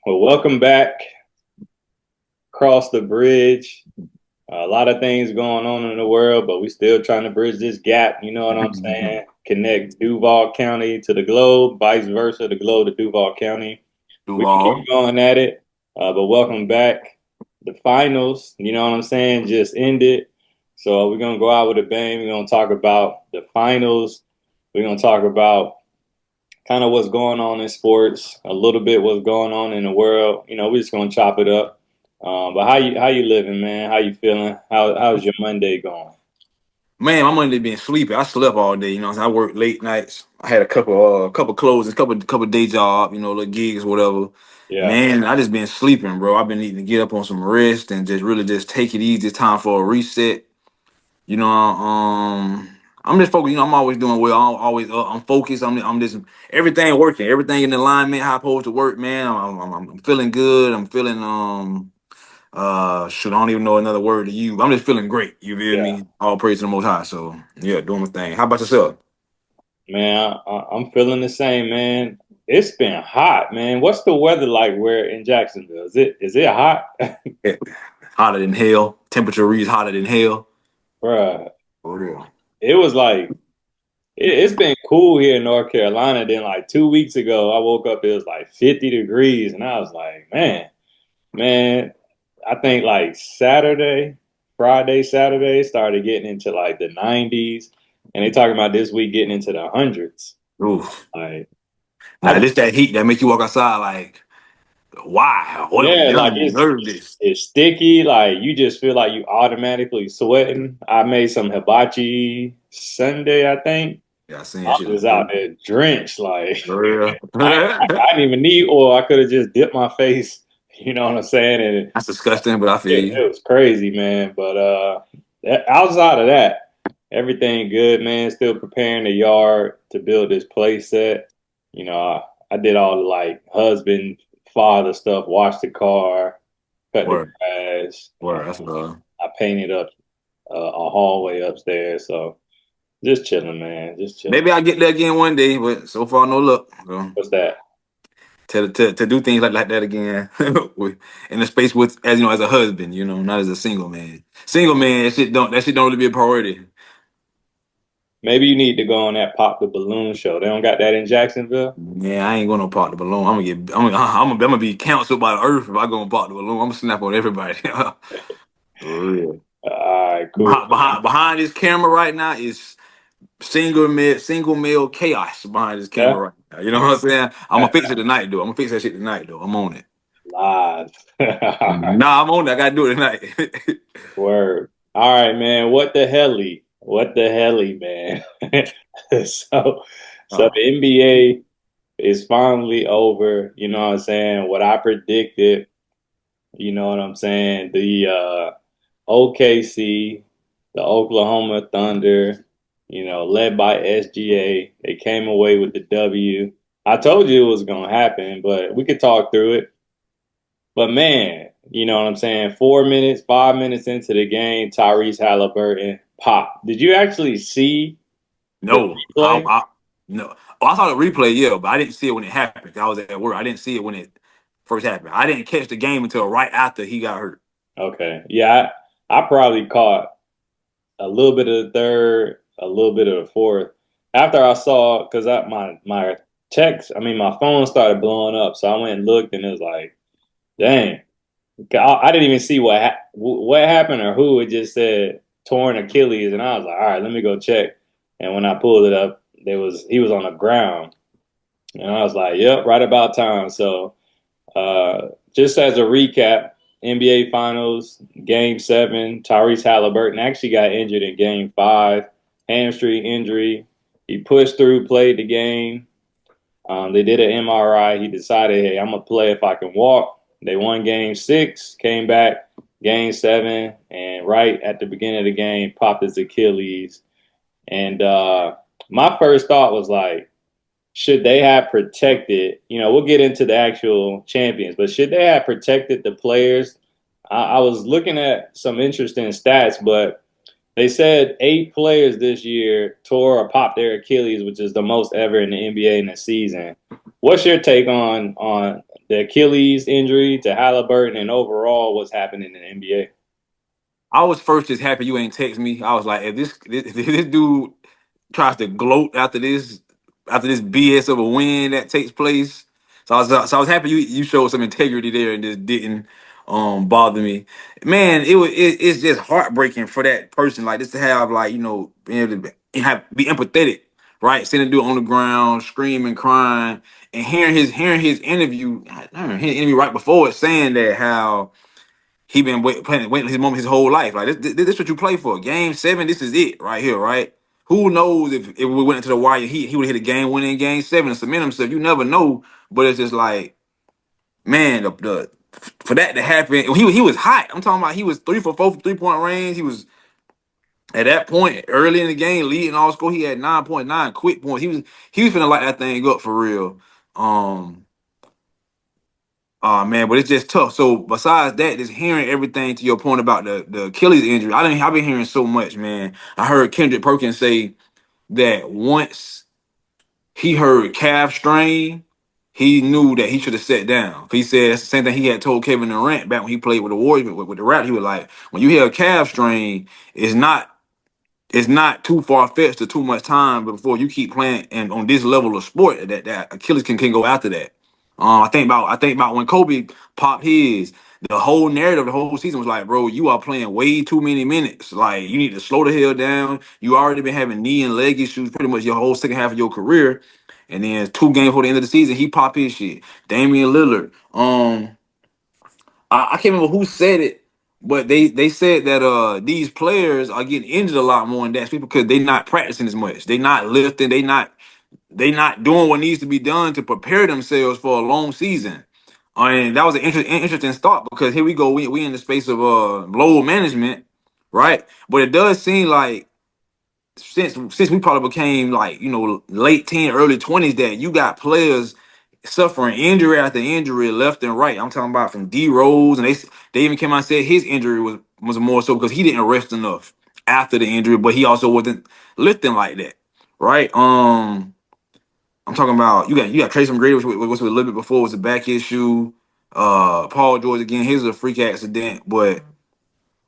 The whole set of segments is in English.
Well, welcome back. Cross the bridge. A lot of things going on in the world, but we still trying to bridge this gap. You know what I'm saying? Connect Duval County to the globe, vice versa, the globe to Duval County. We can Duval. keep going at it, but welcome back. The finals, you know what I'm saying, just ended. So we're gonna go out with a bang. We're gonna talk about the finals. We're gonna talk about kind of what's going on in sports, a little bit what's going on in the world. We're just gonna chop it up. But how you living, man? How you feeling? How's your Monday going? Man, my Monday been sleepy. I slept all day. I worked late nights. I had a couple closings, couple day job, little gigs, whatever. Yeah, Man, I just been sleeping, bro. I've been needing to get up on some rest and just really just take it easy. It's time for a reset. I'm just focused. I'm always doing well. I'm focused. I'm just everything working, everything in alignment. How I'm supposed to work, man. I'm feeling good. I'm feeling shoot, I don't even know another word to use. I'm just feeling great. You feel yeah, me? All praise to the Most High. So yeah, doing my thing. How about yourself? man. I'm feeling the same, man. It's been hot, man. What's the weather like where in Jacksonville? Is it hot? Yeah. Hotter than hell. Temperature reads hotter than hell. Bruh, For real. it was like it's been cool here in North Carolina. Then like 2 weeks ago, I woke up, it was like 50 degrees, and I was like, man, I think like Friday, Saturday started getting into like the 90s, and they talking about this week getting into the hundreds. Oof. Like, I Now just this that heat that make you walk outside like, why? What are we yeah, like doing? Deserve this. it's sticky. Like you just feel like you automatically sweating. I made some hibachi Sunday, I think. Yeah, I seen that I shit. was out there drenched. Like For real. I didn't even need oil. I could have just dipped my face. You know what I'm saying? And That's disgusting, but I feel you. it was crazy, man. But outside of that, everything good, man. Still preparing the yard to build this play set. I did all the like husband, father stuff. Washed the car, cut the Word. grass. Word. That's I painted up a hallway upstairs. So just chilling, man. Just chilling. maybe I'll get there again one day, but so far no luck. So What's that? to do things like that again in the space with as a husband, not as a single man. Single man, that shit don't really be a priority. Maybe you need to go on that Pop the Balloon show. They don't got that in Jacksonville. Yeah, I ain't gonna pop the balloon. I'm gonna be canceled by the earth if I go and pop the balloon. I'm gonna snap on everybody. For real. All right, cool. Behind this camera right now is single male chaos behind this Yeah. camera right now. You know what I'm saying? I'm gonna fix it tonight though. I'm gonna fix that shit tonight though. I'm on it. Live. Nah, I'm on it. I gotta do it tonight. Word. All right, man. What the helly? What the helly, man? so, so Oh, the NBA is finally over. You know what I'm saying? What I predicted. You know what I'm saying? The OKC, the Oklahoma Thunder. Led by SGA, they came away with the W. I told you it was gonna happen, but we could talk through it. But man, you know what I'm saying? 4 minutes, 5 minutes into the game, Tyrese Halliburton pop. Did you actually see the no, replay? no. Oh, I saw the replay, yeah, but I didn't see it when it happened. I was at work. I didn't see it when it first happened. I didn't catch the game until right after he got hurt. Okay. Yeah, I probably caught a little bit of the third, a little bit of the fourth. After I saw, because my text, I mean my phone started blowing up, so I went and looked, and it was like, dang, I didn't even see what happened or who. It just said torn Achilles, and I was like, all right, let me go check. And when I pulled it up, he was on the ground, and I was like, yep, right about time. So just as a recap, NBA Finals, Game 7, Tyrese Halliburton actually got injured in Game 5, hamstring injury. He pushed through, played the game. They did an MRI. He decided, hey, I'm gonna play if I can walk. They won Game 6, came back Game 7, and right at the beginning of the game, popped his Achilles. And my first thought was like, should they have protected? We'll get into the actual champions, but should they have protected the players? I was looking at some interesting stats, but they said 8 players this year tore or popped their Achilles, which is the most ever in the NBA in a season. What's your take on the Achilles injury to Halliburton and overall what's happening in the NBA. I was first just happy you ain't text me. I was like, if this dude tries to gloat after this BS of a win that takes place. So I was happy you showed some integrity there and just didn't bother me. Man, it's just heartbreaking for that person like this to have like being able to be empathetic, right? Seeing a dude on the ground screaming, crying, and hearing his interview, right before it saying that how he been waiting his moment his whole life. Like this what you play for. Game 7, this is it right here, right? Who knows if we went into the wire, he would have hit a game winning game 7 and cement himself. You never know. But it's just like, man, the for that to happen, he was hot. I'm talking about he was 3 for 4 from 3-point range. He was at that point early in the game leading all score. He had 9.9 quick points. He was finna light that thing up for real. Um Oh man, but it's just tough. So besides that, just hearing everything to your point about the Achilles injury, I've been hearing so much, man. I heard Kendrick Perkins say that once he heard calf strain, he knew that he should have sat down. He said it's the same thing he had told Kevin Durant back when he played with the Warriors with the Raptors. He was like, when you hear a calf strain, it's not too far fetched or too much time before you keep playing and on this level of sport that Achilles can go after that. I think about when Kobe popped his, the whole narrative, the whole season was like, bro, you are playing way too many minutes. Like you need to slow the hell down. You already been having knee and leg issues pretty much your whole second half of your career. And then 2 games before the end of the season, he popped his shit. Damian Lillard. I can't remember who said it, but they said that these players are getting injured a lot more in that speed because they not practicing as much. They not lifting. They not doing what needs to be done to prepare themselves for a long season. And that was an interesting thought because here we go. We in the space of load management, right? But it does seem like since we probably became like late teen, early 20s that you got players suffering injury after injury left and right. I'm talking about from D Rose, and they even came out and said his injury was more so because he didn't rest enough after the injury, but he also wasn't lifting like that, right? I'm talking about you got Tracy McGrady, which was a little bit before was a back issue. Paul George again, his was a freak accident, but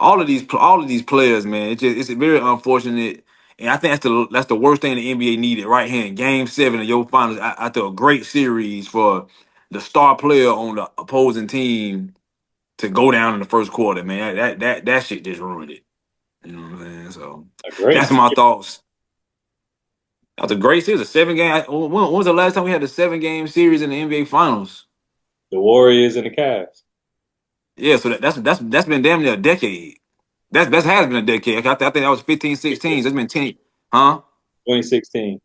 all of these players, man, it's very unfortunate, and I think that's the worst thing the NBA needed right here in Game 7 of your finals after a great series for the star player on the opposing team to go down in the first quarter, man. That shit just ruined it. You know what I'm saying? So A great that's my series. thoughts. That was a great series, a 7 game. When was the last time we had a 7 game series in the NBA Finals? The Warriors and the Cavs. Yeah, so that's been damn near a decade. That has been a decade. I think that was 15, 16. That's been 10, huh? 2016.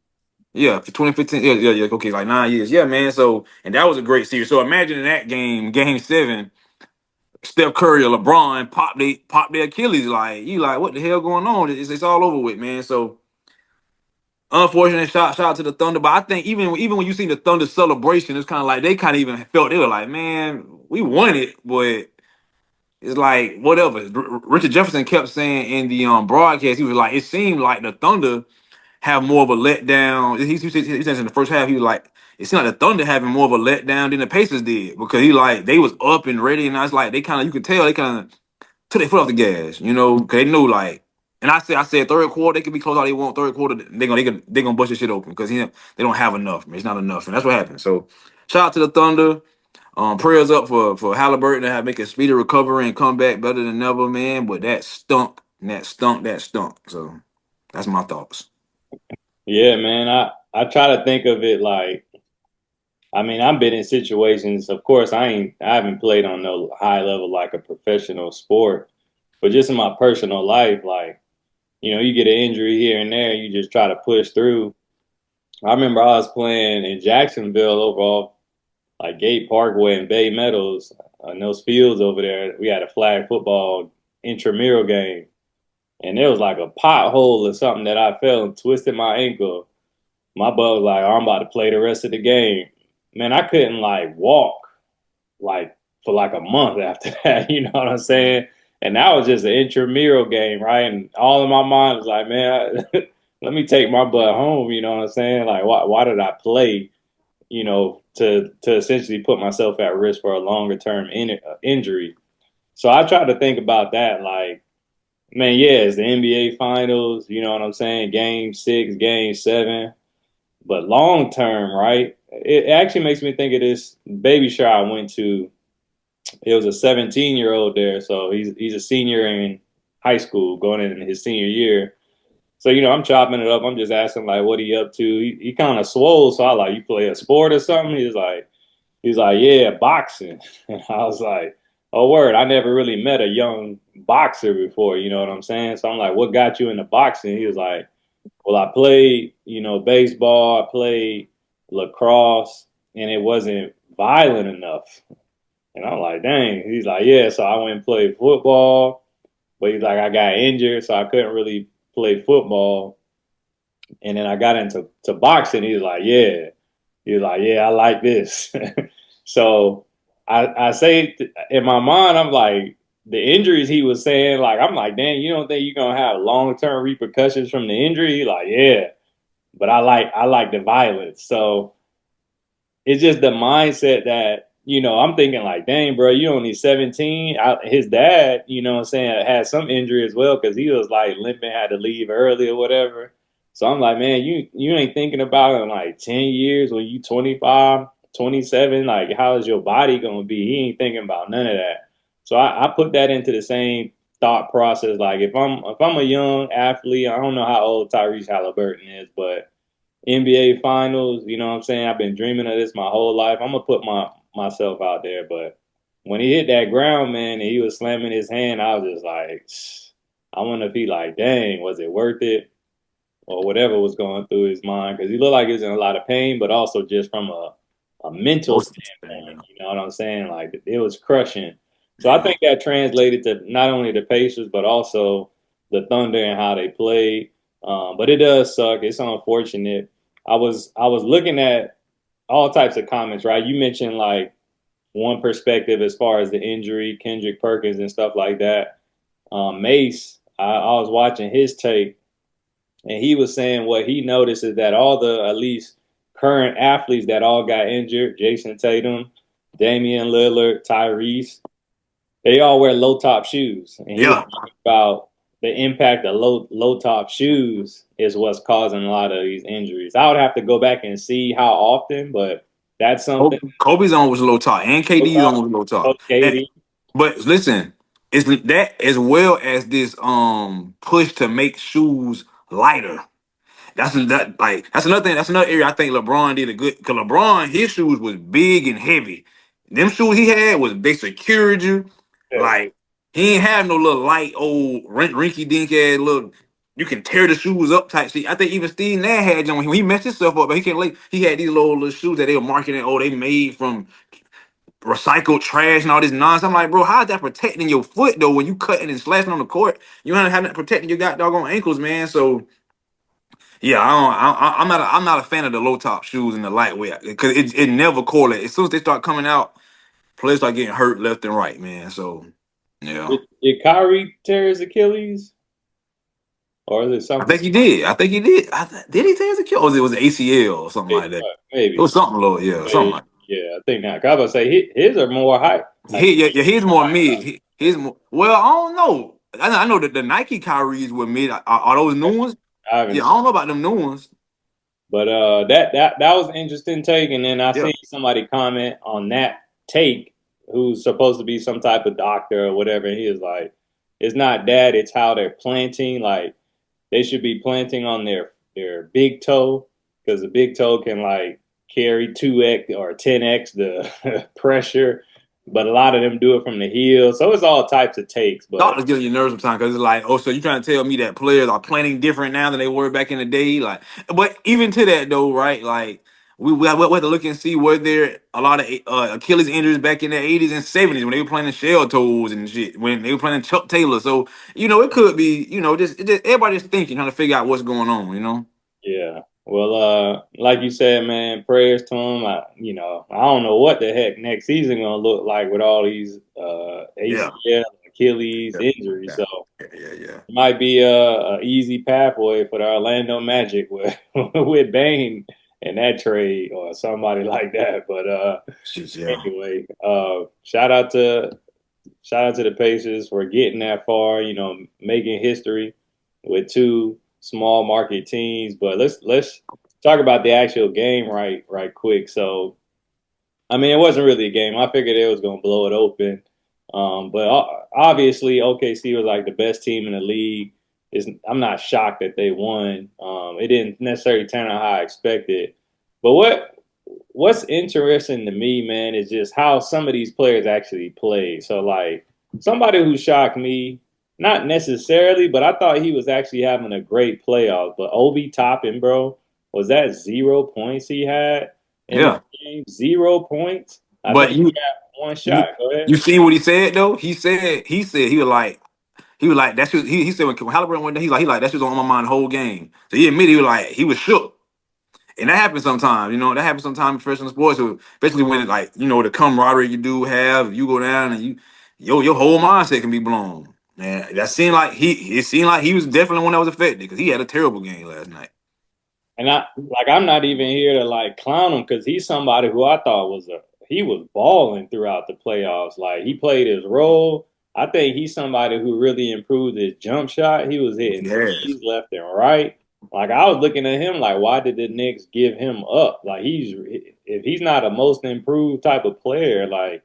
Yeah, for 2015. Yeah. Okay, like 9 years. Yeah, man. So and that was a great series. So imagine in that game 7, Steph Curry or LeBron pop their Achilles. Like you like what the hell going on? It's all over with, man. So unfortunate shout out to the Thunder. But I think even when you see the Thunder celebration, it's kind of like they kind of even felt they were like, man, we won it, but it's like whatever. Richard Jefferson kept saying in the broadcast, he was like, it seemed like the Thunder have more of a letdown. He said in the first half, he was like, it seemed like the Thunder having more of a letdown than the Pacers did because he like they was up and ready, and I was like they kind of you could tell they kind of took their foot off the gas, because they knew like. And I said third quarter they could be close all they want. Third quarter they gonna bust this shit open because they don't have enough. Man. It's not enough, and that's what happened. So shout out to the Thunder. Prayers up for Halliburton to have make a speedy recovery and come back better than ever, man. But that stunk, and that stunk, that stunk. So that's my thoughts. Yeah, man. I try to think of it like, I mean, I've been in situations. Of course, I haven't played on no high level like a professional sport, but just in my personal life, like you get an injury here and there, you just try to push through. I remember I was playing in Jacksonville overall, like Gate Parkway and Bay Meadows, in those fields over there. We had a flag football intramural game, and there was like a pothole or something that I fell and twisted my ankle. My butt was like, oh, I'm about to play the rest of the game. Man, I couldn't like walk like for like a month after that. You know what I'm saying? And that was just an intramural game, right? And all in my mind was like, man, let me take my butt home. You know what I'm saying? Like, why did I play? to essentially put myself at risk for a longer term injury. So I try to think about that, like, man, yeah, it's the NBA Finals. You know what I'm saying? Game 6, Game 7. But long term, right? It actually makes me think of this baby shower I went to. It was a 17-year-old there, so he's a senior in high school, going in his senior year. So I'm chopping it up. I'm just asking like, what he up to? He kind of swole, so I like, you play a sport or something? He's like, yeah, boxing. And I was like, oh word, I never really met a young boxer before. You know what I'm saying? So I'm like, what got you into boxing? He was like, well, I played, baseball, I played lacrosse, and it wasn't violent enough. And I'm like, dang. He's like, yeah. So I went and played football, but he's like, I got injured, so I couldn't really play football. And then I got into boxing. He was like, yeah. He was like, yeah, I like this. So I say in my mind, I'm like, the injuries he was saying, like, I'm like, dang, you don't think you're gonna have long term repercussions from the injury? He like, yeah, but I like the violence. So it's just the mindset that I'm thinking like, dang, bro, you only 17. His dad, what I'm saying, had some injury as well because he was like limping, had to leave early or whatever. So I'm like, man, you ain't thinking about it in like 10 years when you 25, 27. Like, how is your body gonna be? He ain't thinking about none of that. So I put that into the same thought process. Like, if I'm a young athlete, I don't know how old Tyrese Halliburton is, but NBA Finals. You know what I'm saying? I've been dreaming of this my whole life. I'm gonna put myself out there, but when he hit that ground, man, and he was slamming his hand, I was just like, I wonder if he like, dang, was it worth it, or whatever was going through his mind, because he looked like he was in a lot of pain, but also just from a mental Most, standpoint. yeah, You know what I'm saying? Like, it was crushing. So I yeah. think that translated to not only the Pacers but also the Thunder and how they played. But it does suck. It's unfortunate. I was looking at all types of comments, right? You mentioned like one perspective as far as the injury, Kendrick Perkins and stuff like that. Mace, I was watching his take, and he was saying what he noticed is that all the at least current athletes that all got injured, Jason Tatum, Damian Lillard, Tyrese, they all wear low top shoes. And he was Yeah. talking about the impact of low top shoes is what's causing a lot of these injuries. I would have to go back and see how often, but that's something. Kobe's on was low top, and Low KD's top, on was low top. Coach KD. But listen, it's that as well as this push to make shoes lighter. That's another thing. That's another area I think LeBron did a good. Cause LeBron, his shoes was big and heavy. Them shoes he had was they secured you. Yeah, Like he ain't have no little light old rinky dink ass little. You can tear the shoes up type shit. I think even Steve Nash had them when he messed himself up, but he can't like he had these little shoes that they were marketing. Oh, they made from recycled trash and all this nonsense. I'm like, bro, how's that protecting your foot though when you cutting and slashing on the court? You don't have that protecting your god doggone ankles, man. So yeah, I'm not a fan of the low top shoes and the lightweight because it never correlates. As soon as they start coming out, players start getting hurt left and right, man. So yeah, did Kyrie tear his Achilles, or is it I something? think he did. I think he did. Did he tear his Achilles? Or was it ACL or something like that? It Maybe. was something low, yeah, something Maybe. like. Yeah, I think not. 'Cause I was about to say his are more high. Like, Yeah, he's more mid. He's more. Well, I don't know. I know that the Nike Kyries were mid. Are those new ones? I haven't Yeah, I seen. don't know about them new ones. But that was an interesting take, and then I Yeah. seen somebody comment on that take who's supposed to be some type of doctor or whatever, and he was like, "It's not that; it's how they're planting. Like, they should be planting on their big toe because the big toe can like carry 2x or 10x the pressure, but a lot of them do it from the heel. So it's all types of takes. But Doctors get on your nerves sometimes because it's like, oh, so you trying to tell me that players are planning different now than they were back in the day? Like, but even to that though, right? Like, we have to look and see were there a lot of Achilles injuries back in the 80s and 70s when they were playing shell toes and shit when they were playing Chuck Taylor. So it could be just everybody just thinking trying to figure out what's going on. yeah. Well, like you said, man, prayers to him. I don't know what the heck next season gonna look like with all these Yeah, ACL, Achilles yeah, injuries. yeah, So yeah. it might be a easy pathway for the Orlando Magic with with Bane in that trade or somebody like that. But Shit, yeah. anyway, shout out to the Pacers for getting that far. You know, making history with two small market teams. But let's talk about the actual game right quick. So I mean, it wasn't really a game. I figured they was gonna blow it open. But obviously, OKC was like the best team in the league. I'm not shocked that they won. It didn't necessarily turn out how I expected. But what's interesting to me, man, is just how some of these players actually played. So like somebody who shocked me, not necessarily, but I thought he was actually having a great playoff. But Obi Toppin, bro, was that 0 points he had in that Yeah. game? 0 points. I But think he got one you shot. Go ahead. you see what he said though? He said he was like that's just he said when Halliburton went there, he like that's just on my mind the whole game. So he admitted he was shook. And that happens sometimes, that happens sometimes in professional sports, so especially when like, the camaraderie you do have, you go down and your whole mindset can be blown. Man, it seemed like he was definitely one that was affected because he had a terrible game last night. And I'm not even here to like clown him because he's somebody who I thought he was balling throughout the playoffs. Like he played his role. I think he's somebody who really improved his jump shot. He was hitting Yes. threes left and right. Like I was looking at him like, why did the Knicks give him up? Like if he's not a most improved type of player, like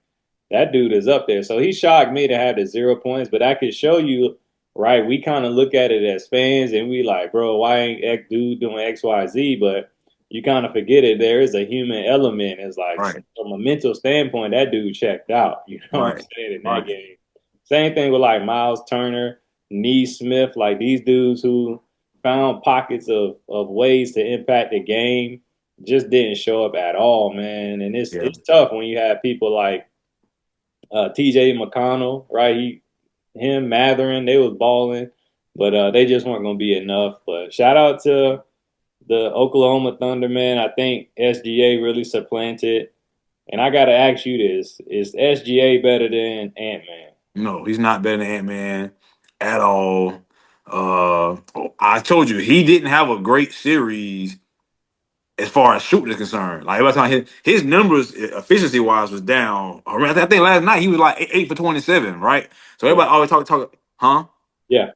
that dude is up there. So he shocked me to have the 0 points, but I could show you, right? We kind of look at it as fans and we like, bro, why ain't X dude doing X, Y, Z? But you kind of forget it. There is a human element. It's like Right. from a mental standpoint, that dude checked out. You know what I'm Right. saying in that Right. game. Same thing with like Miles Turner, Neesmith, like these dudes who found pockets of ways to impact the game just didn't show up at all, man. And Yeah. it's tough when you have people like TJ McConnell, right? Him, Matherin, they was balling, but they just weren't going to be enough. But shout out to the Oklahoma Thunder, man. I think SGA really supplanted. And I got to ask you this: is SGA better than Ant Man? No, he's not better than Ant-Man at all. I told you he didn't have a great series as far as shooting is concerned. Like every time his numbers efficiency wise was down. I think last night he was like 8 for 27, right? So Yeah, everybody always talk, huh? yeah,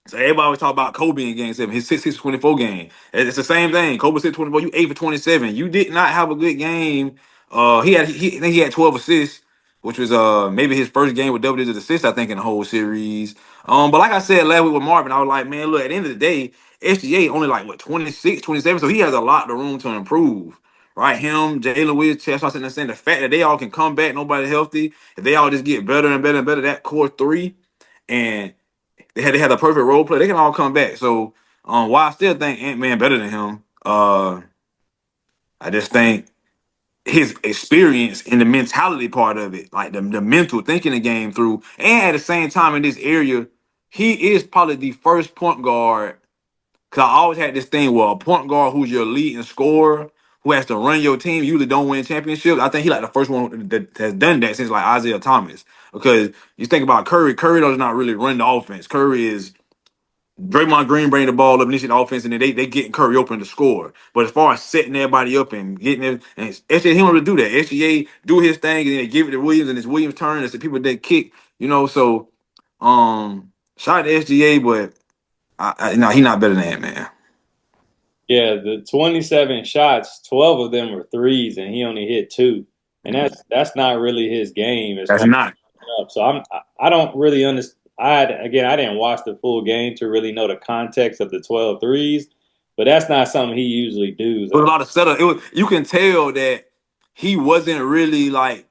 So everybody always talk about Kobe in game 7, his 6 6 for 24 game. It's the same thing. Kobe 6 24, you 8 for 27. You did not have a good game. I think he had 12 assists, which was maybe his first game with double digit assists, I think, in the whole series. But like I said last week with Marvin, I was like, man, look, at the end of the day, SGA only like what 26, 27. So he has a lot of room to improve. Right, him, Jalen Williams, Chess, I was saying the fact that they all can come back, nobody healthy, if they all just get better and better and better, that core three, and they had a perfect role play. They can all come back. So while I still think Ant Man better than him, I just think his experience and the mentality part of it, like the mental thinking the game through, and at the same time in this area, he is probably the first point guard. Cause I always had this thing where a point guard who's your leading scorer, who has to run your team, usually don't win championships. I think he like the first one that has done that since like Isaiah Thomas. Because you think about Curry, Curry does not really run the offense. Curry is Draymond Green bring the ball up, initiate the offense, and then they getting Curry open to score. But as far as setting everybody up and getting it, and SGA, he don't really do that. SGA do his thing, and then they give it to Williams, and it's Williams' turn. It's the people that kick, So, shout out to SGA, but no, he not better than that, man. yeah. The 27 shots, 12 of them were threes, and he only hit two. And that's not really his game as That's far not. up. So I don't really understand. I didn't watch the full game to really know the context of the 12 threes, but that's not something he usually does. It was a lot of setup. You can tell that he wasn't really like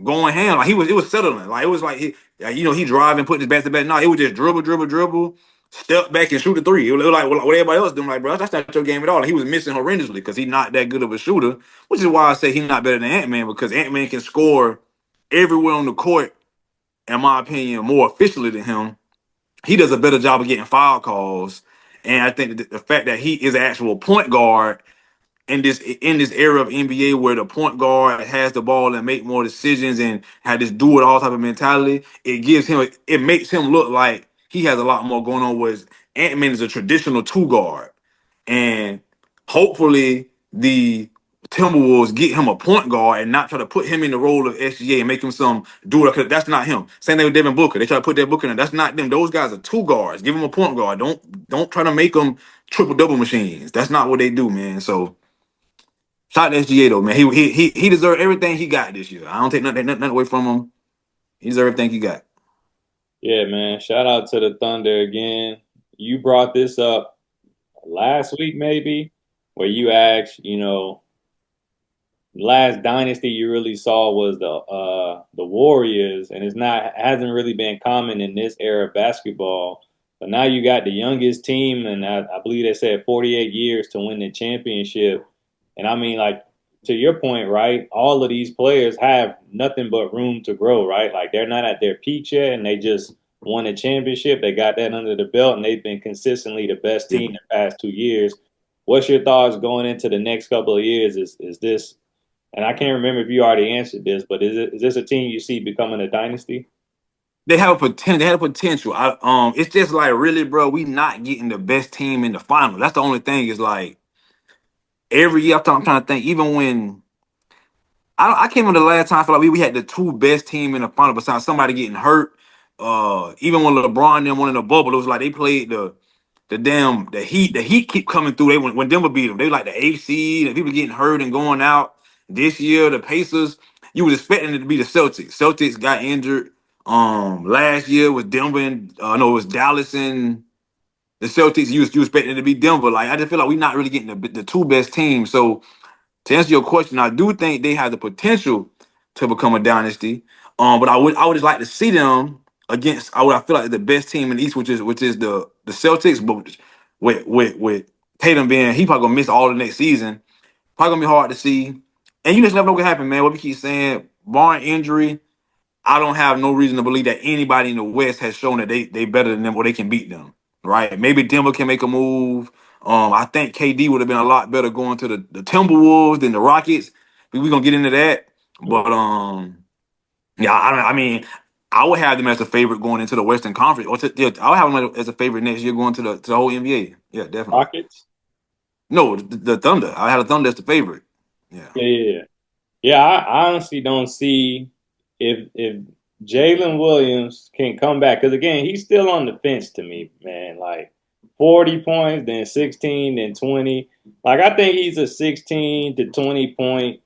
going ham. Like it was settling. Like it was he driving, putting his back to back. No, it was just dribble, dribble, dribble, step back and shoot a three. It was like what everybody else doing. Like, bro, that's not your game at all. And he was missing horrendously because he's not that good of a shooter, which is why I say he's not better than Ant Man because Ant Man can score everywhere on the court, in my opinion, more efficiently than him. He does a better job of getting foul calls. And I think that the fact that he is an actual point guard in this era of NBA where the point guard has the ball and make more decisions and had this do it all type of mentality, it makes him look like he has a lot more going on. Whereas Ant Man is a traditional two guard, and hopefully the Timberwolves get him a point guard and not try to put him in the role of SGA and make him some dude. Because that's not him. Same thing with Devin Booker. They try to put that Booker in. That's not them. Those guys are two guards. Give him a point guard. Don't try to make them triple double machines. That's not what they do, man. So shout out to SGA though, man. He deserved everything he got this year. I don't take nothing away from him. He deserved everything he got. Yeah, man. Shout out to the Thunder again. You brought this up last week, maybe, where you asked, last dynasty you really saw was the Warriors, and it's not hasn't really been common in this era of basketball. But now you got the youngest team, and I believe they said 48 years to win the championship. And I mean, like to your point, right? All of these players have nothing but room to grow, right? Like they're not at their peak yet, and they just won a championship. They got that under the belt, and they've been consistently the best Yeah. team the past 2 years. What's your thoughts going into the next couple of years? Is this and I can't remember if you already answered this, but is this a team you see becoming a dynasty? They have a potential. They have a potential. It's just like really, bro. We not getting the best team in the final. That's the only thing. Is like every year. I'm trying to think. Even when I came in the last time, I feel like we had the two best team in the final besides somebody getting hurt. Even when LeBron and them won in the bubble, it was like they played the Heat. The Heat keep coming through. They when Denver beat them, they like the eighth seed, and people getting hurt and going out. This year, the Pacers, you was expecting it to be the Celtics. Celtics got injured. Last year was Denver and no, it was Dallas and the Celtics. You expecting it to be Denver. Like I just feel like we're not really getting the two best teams. So to answer your question, I do think they have the potential to become a dynasty. But I would just like to see them against I feel like the best team in the East, which is the Celtics, but with Tatum being he probably gonna miss all the next season. Probably gonna be hard to see. And you just never know what can happen, man. What we keep saying, barring injury, I don't have no reason to believe that anybody in the West has shown that they better than them or they can beat them. Right? Maybe Denver can make a move. I think KD would have been a lot better going to the Timberwolves than the Rockets. We're gonna get into that. But yeah, I mean, I would have them as a favorite going into the Western Conference. Yeah, I would have them as a favorite next year going to the whole NBA. Yeah, definitely. Rockets? No, the Thunder. I had the Thunder as the favorite. Yeah. Yeah, yeah, yeah. Yeah, I honestly don't see if Jalen Williams can come back because again, he's still on the fence to me, man. Like 40 points, then 16, then 20. Like I think he's a 16 to 20 point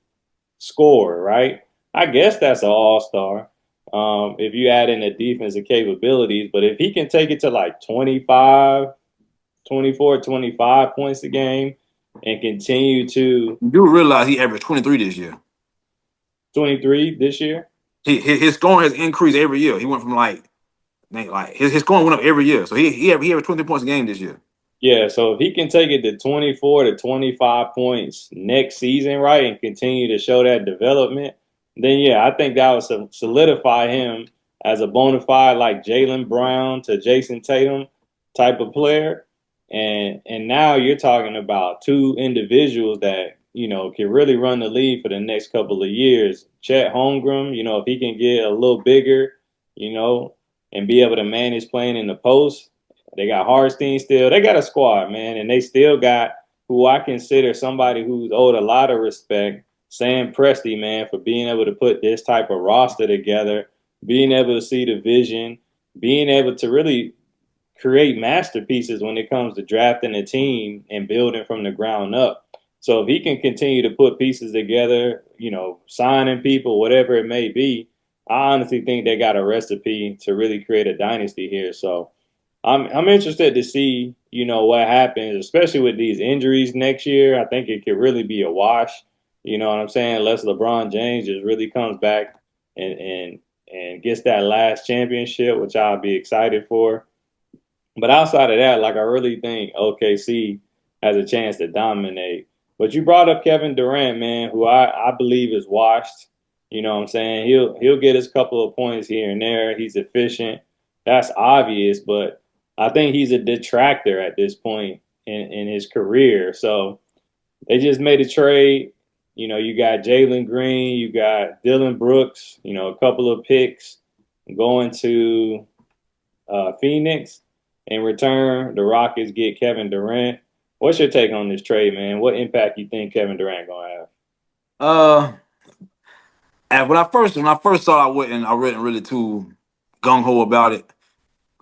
scorer, right? I guess that's an all-star. If you add in the defensive capabilities, but if he can take it to like 25, 24, 25 points a game and continue to You do realize he averaged 23 this year. 23 this year. His scoring has increased every year. He went from like his scoring went up every year. So he averaged 20 points a game this year. Yeah, so if he can take it to 24 to 25 points next season, right, and continue to show that development, then yeah, I think that would solidify him as a bona fide like Jalen Brown to Jason Tatum type of player. And now you're talking about two individuals that, can really run the league for the next couple of years. Chet Holmgren, if he can get a little bigger, you know, and be able to manage playing in the post, they got Harstein still. They got a squad, man, and they still got who I consider somebody who's owed a lot of respect, Sam Presti, man, for being able to put this type of roster together, being able to see the vision, being able to really create masterpieces when it comes to drafting a team and building from the ground up. So if he can continue to put pieces together, signing people, whatever it may be, I honestly think they got a recipe to really create a dynasty here. So I'm interested to see, what happens, especially with these injuries next year. I think it could really be a wash. You know what I'm saying? Unless LeBron James just really comes back and gets that last championship, which I'll be excited for. But outside of that, like I really think OKC has a chance to dominate. But you brought up Kevin Durant, man, who I believe is washed. You know what I'm saying? He'll get his couple of points here and there. He's efficient. That's obvious, but I think he's a detractor at this point in his career. So they just made a trade. You got Jalen Green, you got Dylan Brooks, a couple of picks going to Phoenix. In return, the Rockets get Kevin Durant. What's your take on this trade, man? What impact you think Kevin Durant gonna have? Uh, and when I first saw, I wasn't really too gung ho about it.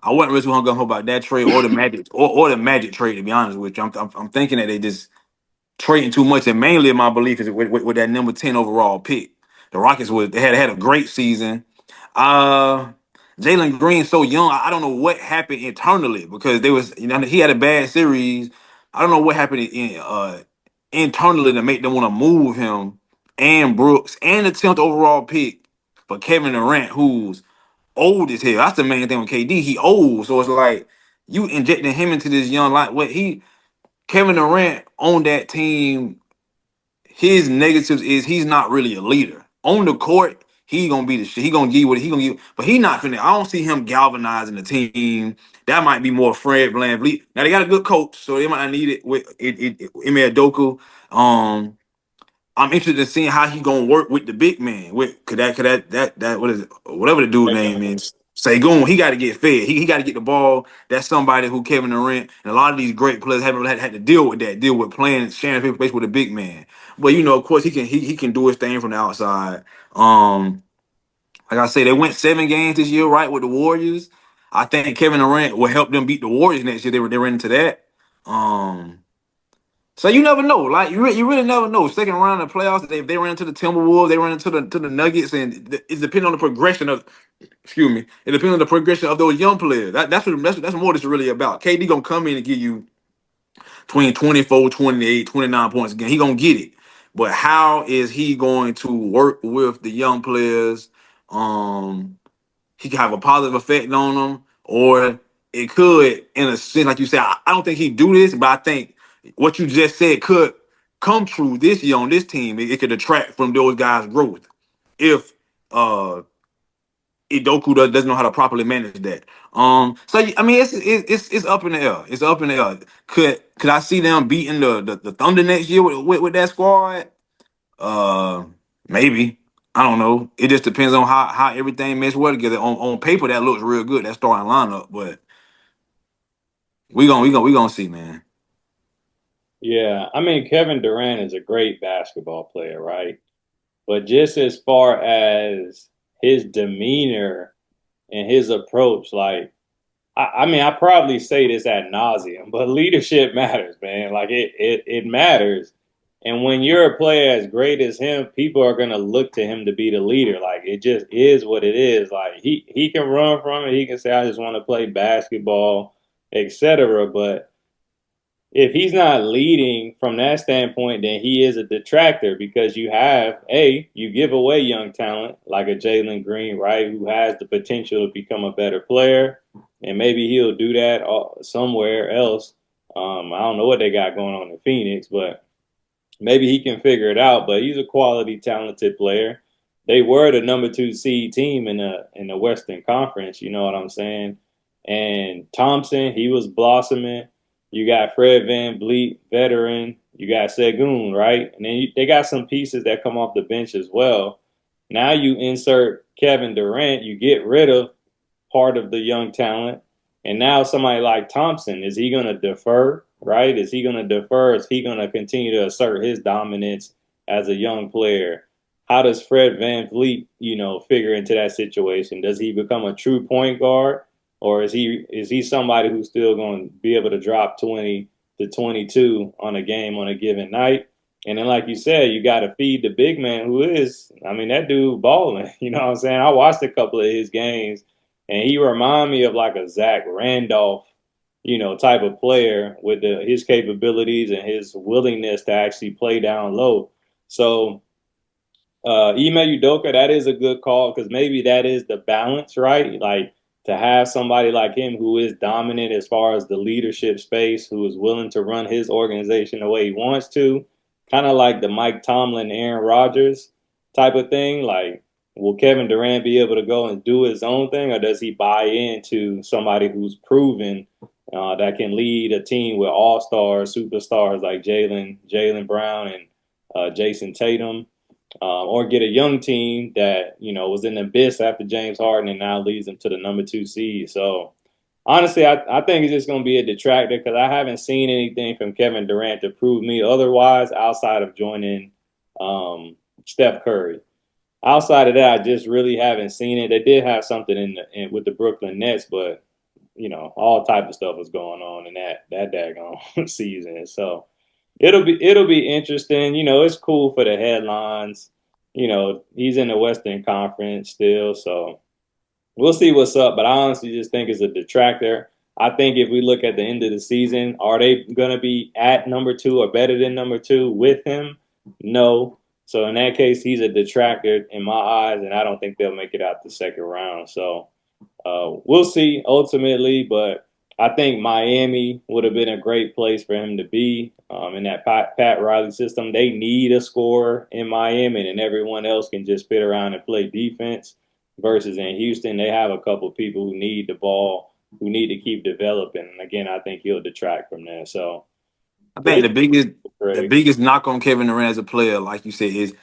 I wasn't really too gung ho about that trade or the Magic or the Magic trade. To be honest with you, I'm thinking that they just trading too much, and mainly my belief is with that number 10 overall pick. The Rockets had a great season. Uh, Jalen Green so young. I don't know what happened internally because there was he had a bad series. I don't know what happened internally to make them want to move him and Brooks and the 10th overall pick for Kevin Durant, who's old as hell. That's the main thing with KD. He old, so it's like you injecting him into this young life. What he Kevin Durant on that team, his negatives is he's not really a leader. On the court, he gonna be the shit. He gonna give what he gonna give, but he not finna. I don't see him galvanizing the team. That might be more Fred VanVleet. Now they got a good coach, so they might not need it with Ime Doku. Um, I'm interested in seeing how he gonna work with the big man. With could that what is it? Whatever the dude name is. Segun, he got to get fed. He got to get the ball. That's somebody who Kevin Durant and a lot of these great players haven't really had to deal with that. Deal with playing sharing space with a big man. But of course, he can do his thing from the outside. Um, like I say, they went 7 games this year, right, with the Warriors. I think Kevin Durant will help them beat the Warriors next year. They were into that. Um, so you never know. Like you really never know. Second round of the playoffs, they ran into the Timberwolves, they ran into the Nuggets, and it's depending on the progression of. Excuse me. It depends on the progression of those young players. That's what it's really about. KD gonna come in and give you between 24, 28, 29 points again. He gonna get it. But how is he going to work with the young players? Um, he can have a positive effect on them, or it could, in a sense, like you said, I don't think he do this, but I think what you just said could come true this year on this team. It could detract from those guys' growth if uh Idoku doesn't know how to properly manage that. So I mean, it's up in the air. It's up in the air. Could I see them beating the Thunder next year with that squad? Uh, maybe. I don't know. It just depends on how everything meshes well together. On paper, that looks real good. That starting lineup, but we gonna see, man. Yeah, I mean Kevin Durant is a great basketball player, right? But just as far as his demeanor and his approach, like I mean, I probably say this ad nauseum, but leadership matters, man. Like it matters. And when you're a player as great as him, people are gonna look to him to be the leader. Like it just is what it is. Like he can run from it. He can say, "I just want to play basketball," etc. But if he's not leading from that standpoint, then he is a detractor because you give away young talent like a Jalen Green, right, who has the potential to become a better player, and maybe he'll do that somewhere else. I don't know what they got going on in Phoenix, but maybe he can figure it out. But he's a quality, talented player. They were the number 2 seed team in the Western Conference. You know what I'm saying? And Thompson, he was blossoming. You got Fred VanVleet, veteran. You got Segun, right? And then they got some pieces that come off the bench as well. Now you insert Kevin Durant. You get rid of part of the young talent. And now somebody like Thompson, is he going to defer, right? Is he going to defer? Is he going to continue to assert his dominance as a young player? How does Fred VanVleet, figure into that situation? Does he become a true point guard, or is he somebody who's still going to be able to drop 20 to 22 on a game on a given night? And then, like you said, you got to feed the big man who is, I mean, that dude balling. You know what I'm saying? I watched a couple of his games and he remind me of like a Zach Randolph, type of player with his capabilities and his willingness to actually play down low. So Ime Udoka, that is a good call because maybe that is the balance, right? Like to have somebody like him who is dominant as far as the leadership space, who is willing to run his organization the way he wants to, kind of like the Mike Tomlin, Aaron Rodgers type of thing. Like, will Kevin Durant be able to go and do his own thing, or does he buy into somebody who's proven that can lead a team with all stars, superstars like Jalen Brown and Jason Tatum? Or get a young team that was in the abyss after James Harden and now leads them to the number 2 seed. So honestly, I think it's just going to be a detractor because I haven't seen anything from Kevin Durant to prove me otherwise outside of joining Steph Curry. Outside of that, I just really haven't seen it. They did have something with the Brooklyn Nets, but all type of stuff was going on in that daggone season. So it'll be interesting. It's cool for the headlines. He's in the Western Conference still, so we'll see what's up. But I honestly just think it's a detractor. I think if we look at the end of the season, are they going to be at number two or better than number two with him? No. So in that case, he's a detractor in my eyes, and I don't think they'll make it out the second round. So we'll see ultimately, but I think Miami would have been a great place for him to be in that Pat Riley system. They need a scorer in Miami, and everyone else can just fit around and play defense. Versus in Houston, they have a couple people who need the ball, who need to keep developing. And again, I think he'll detract from that. So I think we'll the see. biggest knock on Kevin Durant as a player, like you said, is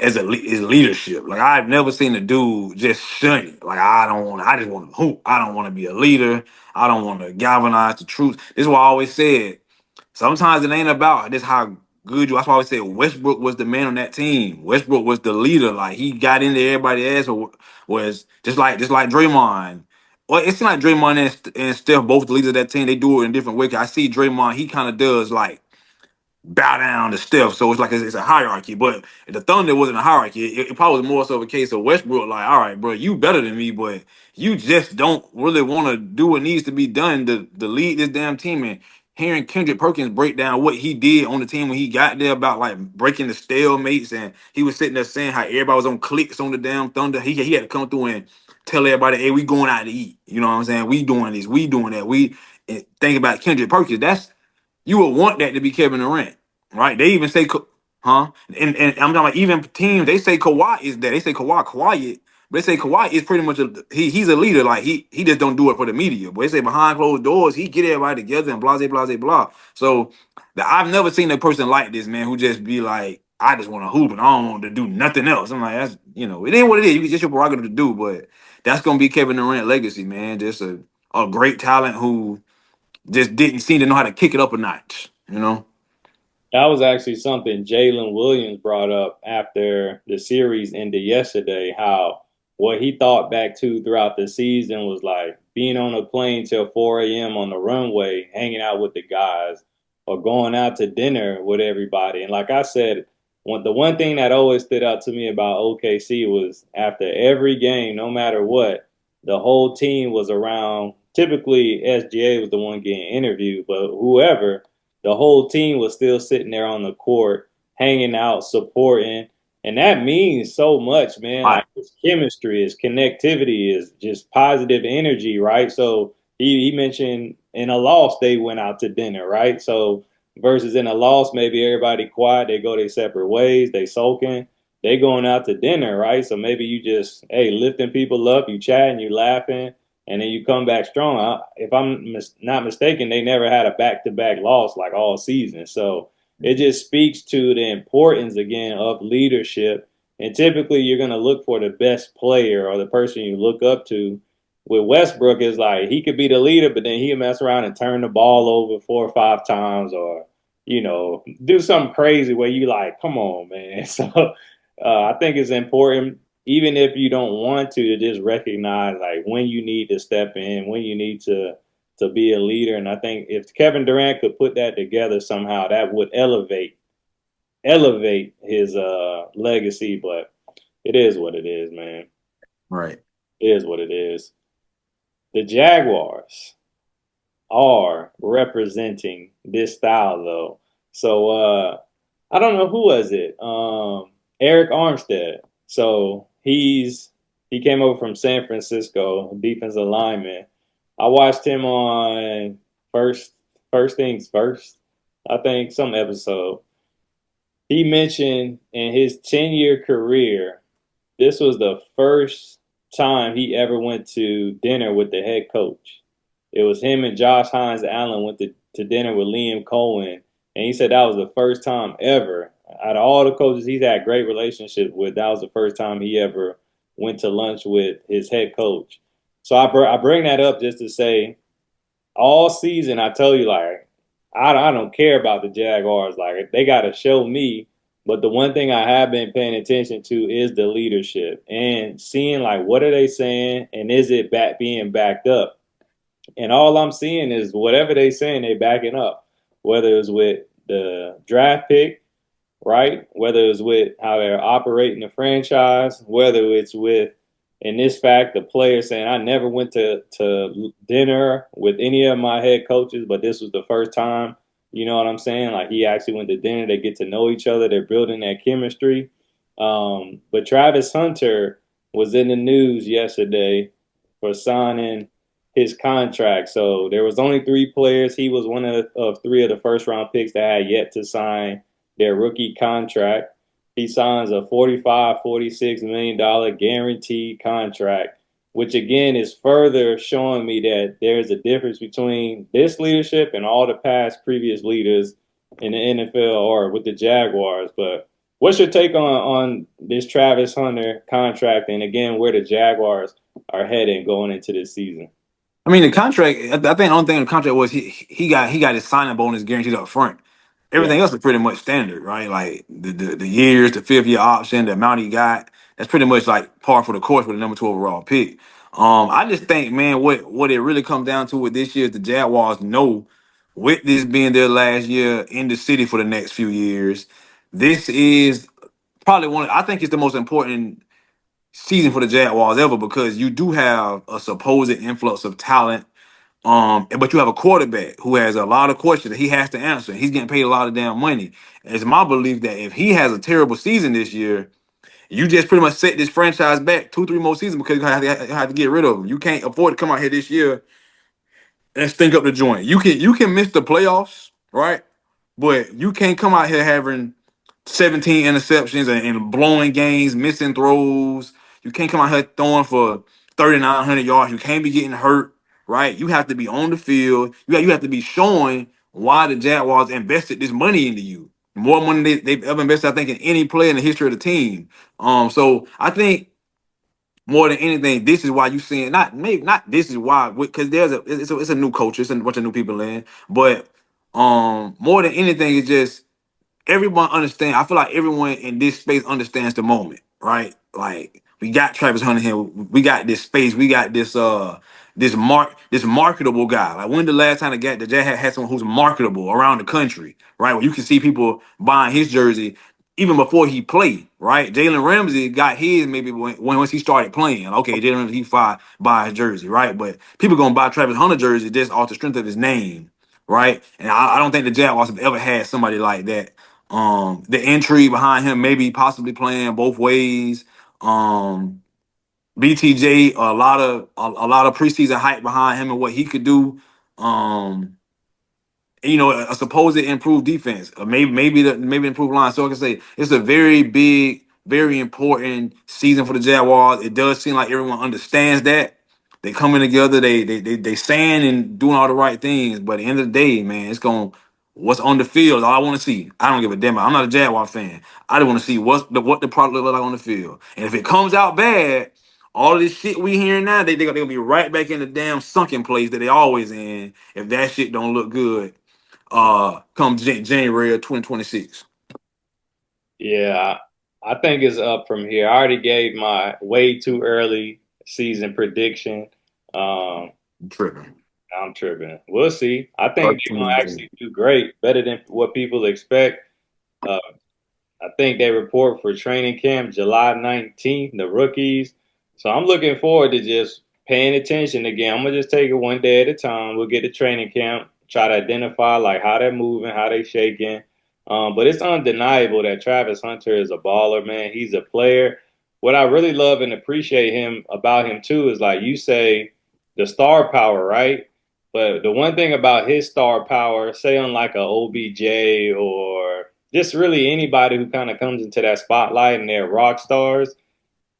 is leadership. Like I've never seen a dude just shun it. Like I just want to hoop. I don't want to be a leader. I don't want to galvanize the troops. This is why I always said sometimes it ain't about this how good you. That's why I always said Westbrook was the man on that team. Westbrook was the leader. Like he got into everybody's ass. Was just like Draymond. Well, it's not Draymond and Steph both the leaders of that team. They do it in different ways. I see Draymond. He kind of does like bow down to Steph. So it's a hierarchy. But the Thunder wasn't a hierarchy. It probably was more so of a case of Westbrook, like, all right, bro, you better than me, but you just don't really want to do what needs to be done to lead this damn team. And hearing Kendrick Perkins break down what he did on the team when he got there about like breaking the stalemates, and he was sitting there saying how everybody was on clicks on the damn Thunder. He had to come through and tell everybody, hey, we going out to eat. You know what I'm saying? We doing this, we doing that. And think about Kendrick Perkins. That's you would want that to be Kevin Durant, right? They even say, huh? And I'm talking about even teams. They say Kawhi is that. They say Kawhi quiet, but they say Kawhi is pretty much he's a leader. Like he just don't do it for the media. But they say behind closed doors, he get everybody together and blah blah blah blah. So I've never seen a person like this man who just be like, I just want to hoop and I don't want to do nothing else. I'm like, that's it ain't what it is. You just your prerogative to do, but that's gonna be Kevin Durant legacy, man. Just a great talent who just didn't seem to know how to kick it up a notch. That was actually something Jalen Williams brought up after the series ended yesterday. How what he thought back to throughout the season was like being on a plane till 4 a.m. on the runway, hanging out with the guys, or going out to dinner with everybody. And like I said, the one thing that always stood out to me about OKC was after every game, no matter what, the whole team was around. Typically, SGA was the one getting interviewed, but whoever the whole team was still sitting there on the court, hanging out, supporting. And that means so much, man. Right. Like his chemistry, his connectivity is just positive energy, right? So he mentioned in a loss they went out to dinner, right? So versus in a loss, maybe everybody quiet, they go their separate ways, they sulking, they going out to dinner, right? So maybe you just lifting people up, you chatting, you laughing, and then you come back strong. If I'm not mistaken, they never had a back-to-back loss like all season. So it just speaks to the importance again of leadership. And typically, you're going to look for the best player or the person you look up to. With Westbrook, is like he could be the leader, but then he'll mess around and turn the ball over 4 or 5 times, or do something crazy where you like, come on, man. So I think it's important even if you don't want to just recognize like when you need to step in, when you need to be a leader. And I think if Kevin Durant could put that together somehow, that would elevate his legacy. But it is what it is, man. Right. It is what it is. The Jaguars are representing this style though. So I don't know who was it. Eric Armstead. So he came over from San Francisco, defensive lineman. I watched him on first first things first. I think some episode. He mentioned in his 10-year career, this was the first time he ever went to dinner with the head coach. It was him and Josh Hines Allen went to dinner with Liam Cohen, and he said that was the first time ever. Out of all the coaches he's had great relationship with, that was the first time he ever went to lunch with his head coach. So I bring that up just to say all season I tell you like I don't care about the Jaguars. Like they got to show me. But the one thing I have been paying attention to is the leadership and seeing like what are they saying and is it being backed up. And all I'm seeing is whatever they saying they backing up, whether it's with the draft pick, right? Whether it's with how they're operating the franchise, whether it's with, in this fact, the player saying, I never went to dinner with any of my head coaches, but this was the first time. You know what I'm saying? Like he actually went to dinner. They get to know each other. They're building that chemistry. But Travis Hunter was in the news yesterday for signing his contract. So there was only three players. He was one of three of the first round picks that had yet to sign their rookie contract. He signs a $45, $46 million guaranteed contract, which again is further showing me that there's a difference between this leadership and all the past previous leaders in the NFL or with the Jaguars. But what's your take on this Travis Hunter contract and again where the Jaguars are heading going into this season? I mean, the contract. I think the only thing in the contract was he got his signing bonus guaranteed up front. Yeah. Everything else is pretty much standard, right? Like the years, the 5th year option, the amount he got. That's pretty much like par for the course with the number 2 overall pick. I just think, man, what it really comes down to with this year is the Jaguars know, with this being their last year in the city for the next few years, this is probably one. I think it's the most important season for the Jaguars ever because you do have a supposed influx of talent. But you have a quarterback who has a lot of questions that he has to answer. He's getting paid a lot of damn money. It's my belief that if he has a terrible season this year, you just pretty much set this franchise back 2, 3 more seasons because you have to get rid of him. You can't afford to come out here this year and stink up the joint. You can miss the playoffs, right? But you can't come out here having 17 interceptions and blowing games, missing throws. You can't come out here throwing for 3,900 yards. You can't be getting hurt, right? You have to be on the field. You have to be showing why the Jaguars invested this money into you. More money they've ever invested, I think, in any player in the history of the team. So I think more than anything, this is why you seeing not maybe not this is why because it's a new coach, it's a bunch of new people in, but more than anything, it's just everyone understand. I feel like everyone in this space understands the moment, right? Like we got Travis Hunter here, we got this space, we got this marketable guy. Like when the last time the Jazz had someone who's marketable around the country, right? Where you can see people buying his jersey even before he played, right? Jalen Ramsey got his maybe once he started playing. Okay, Jalen Ramsey he buy his jersey, right? But people gonna buy Travis Hunter jersey just off the strength of his name, right? And I don't think the Jaguars have ever had somebody like that. The intrigue behind him, maybe possibly playing both ways. BTJ, a lot of preseason hype behind him and what he could do. Um, a supposed improved defense, maybe improved line. So I can say it's a very big, very important season for the Jaguars. It does seem like everyone understands that. They coming together, they saying and doing all the right things. But at the end of the day, man, it's going what's on the field. All I want to see. I don't give a damn. I'm not a Jaguar fan. I just want to see what the product look like on the field. And if it comes out bad, all of this shit we hearing now, they're gonna be right back in the damn sunken place that they always in. If that shit don't look good come January of 2026. Yeah, I think it's up from here. I already gave my way too early season prediction. Um, Tripping. I'm tripping. We'll see. I think Fuck too they're many gonna days. actually do great, better than what people expect. Uh, I think they report for training camp July 19th, the rookies. So I'm looking forward to just paying attention again. I'm gonna just take it one day at a time. We'll get to training camp, try to identify like how they're moving, how they shaking. But it's undeniable that Travis Hunter is a baller, man. He's a player. What I really love and appreciate him about him too is like you say, the star power, right? But the one thing about his star power, say on like a OBJ or just really anybody who kind of comes into that spotlight and they're rock stars,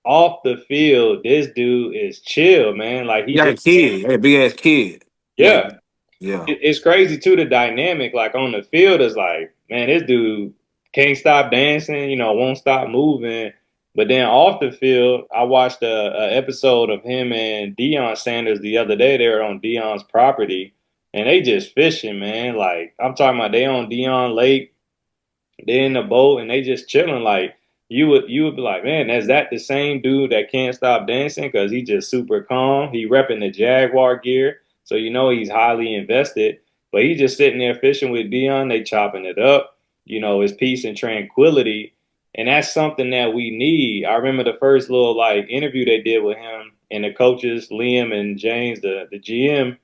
off the field, this dude is chill, man. Like He he got a just, kid, a big ass kid. Yeah, yeah. yeah. It's crazy too. The dynamic, like on the field, is like, man, this dude can't stop dancing. Won't stop moving. But then off the field, I watched a episode of him and Deion Sanders the other day. They were on Deion's property, and they just fishing, man. Like I'm talking about, they on Deion Lake. They in the boat and they just chilling. Like you would be like, man, is that the same dude that can't stop dancing? Because he just super calm. He repping the Jaguar gear, so you know he's highly invested. But he just sitting there fishing with Dion. They chopping it up. You know, it's peace and tranquility, and that's something that we need. I remember the first little like interview they did with him and the coaches, Liam and James, the GM.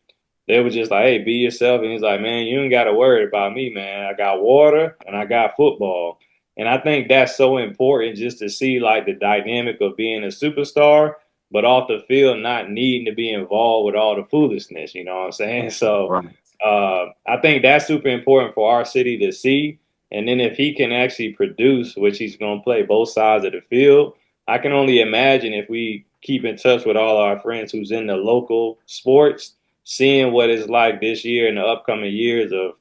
They were just like, hey, be yourself. And he's like, man, you ain't got to worry about me, man. I got water and I got football. And I think that's so important just to see like the dynamic of being a superstar, but off the field not needing to be involved with all the foolishness. You know what I'm saying? So Right. I think that's super important for our city to see. And then if he can actually produce, which he's going to play both sides of the field, I can only imagine if we keep in touch with all our friends who's in the local sports, seeing what it's like this year and the upcoming years of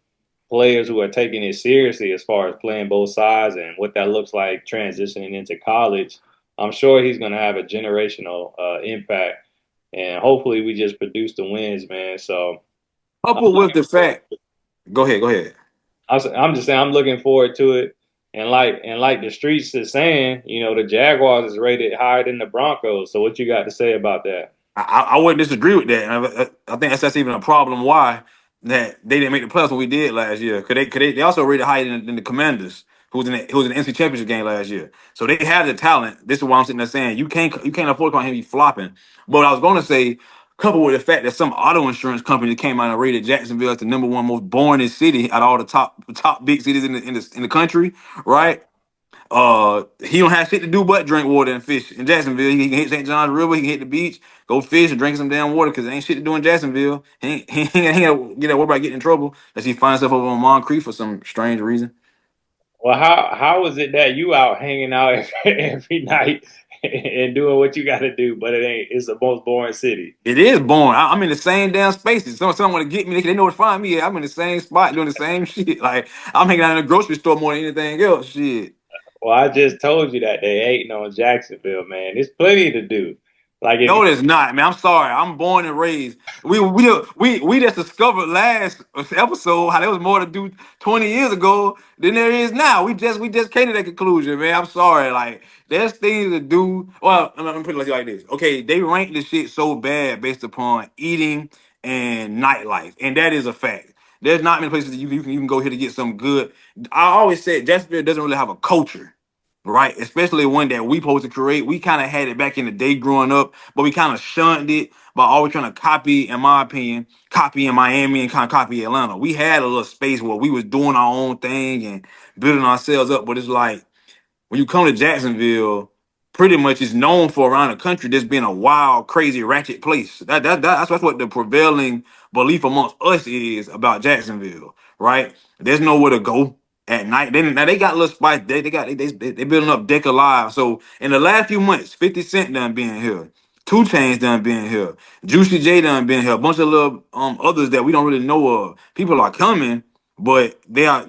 players who are taking it seriously as far as playing both sides and what that looks like transitioning into college. I'm sure he's going to have a generational impact, and hopefully we just produce the wins, man. So I'm Coupled with looking the forward. fact, go ahead, go ahead. I'm just saying I'm looking forward to it. And like the streets is saying, you know, the Jaguars is rated higher than the Broncos. So what you got to say about that? I wouldn't disagree with that. And I think that's even a problem why that they didn't make the playoffs when we did last year. They also rated higher than the Commanders, who was in the NC Championship game last year. So they have the talent. This is why I'm sitting there saying you can't afford to him be flopping. But I was going to say, coupled with the fact that some auto insurance company came out and rated Jacksonville as the number one most boringest city out of all the top big cities in the country, right? He don't have shit to do but drink water and fish in Jacksonville. He can hit St. John's River. He can hit the beach, go fish, and drink some damn water because there ain't shit to do in Jacksonville. He ain't get that worry about getting in trouble unless he finds himself over on Moncrief for some strange reason. Well, how is it that you out hanging out every night and doing what you got to do, but it ain't? It's the most boring city. It is boring. I'm in the same damn spaces. Someone want to get me. They know where to find me. I'm in the same spot doing the same shit. Like I'm hanging out in the grocery store more than anything else. Shit. Well, I just told you that they hating on Jacksonville, man. There's plenty to do. Like if No, it's not, man. I'm sorry. I'm born and raised. We just discovered last episode how there was more to do 20 years ago than there is now. We just came to that conclusion, man. I'm sorry. Like there's things to do. Well, I'm gonna put it like this. Okay, they rank this shit so bad based upon eating and nightlife, and that is a fact. There's not many places that you can go here to get some good. I always said Jacksonville doesn't really have a culture, right? Especially one that we supposed to create. We kind of had it back in the day growing up, but we kind of shunned it by always trying to copy, in my opinion, copy in Miami and kind of copy Atlanta. We had a little space where we was doing our own thing and building ourselves up, but it's like when you come to Jacksonville, pretty much it's known for around the country just being a wild, crazy, ratchet place. That's what the prevailing belief amongst us is about Jacksonville, right? There's nowhere to go at night. Now they got little spots. They building up Deck Alive. So in the last few months, 50 Cent done being here. Two Chains done being here. Juicy J done been here. A bunch of little others that we don't really know of. People are coming, but they are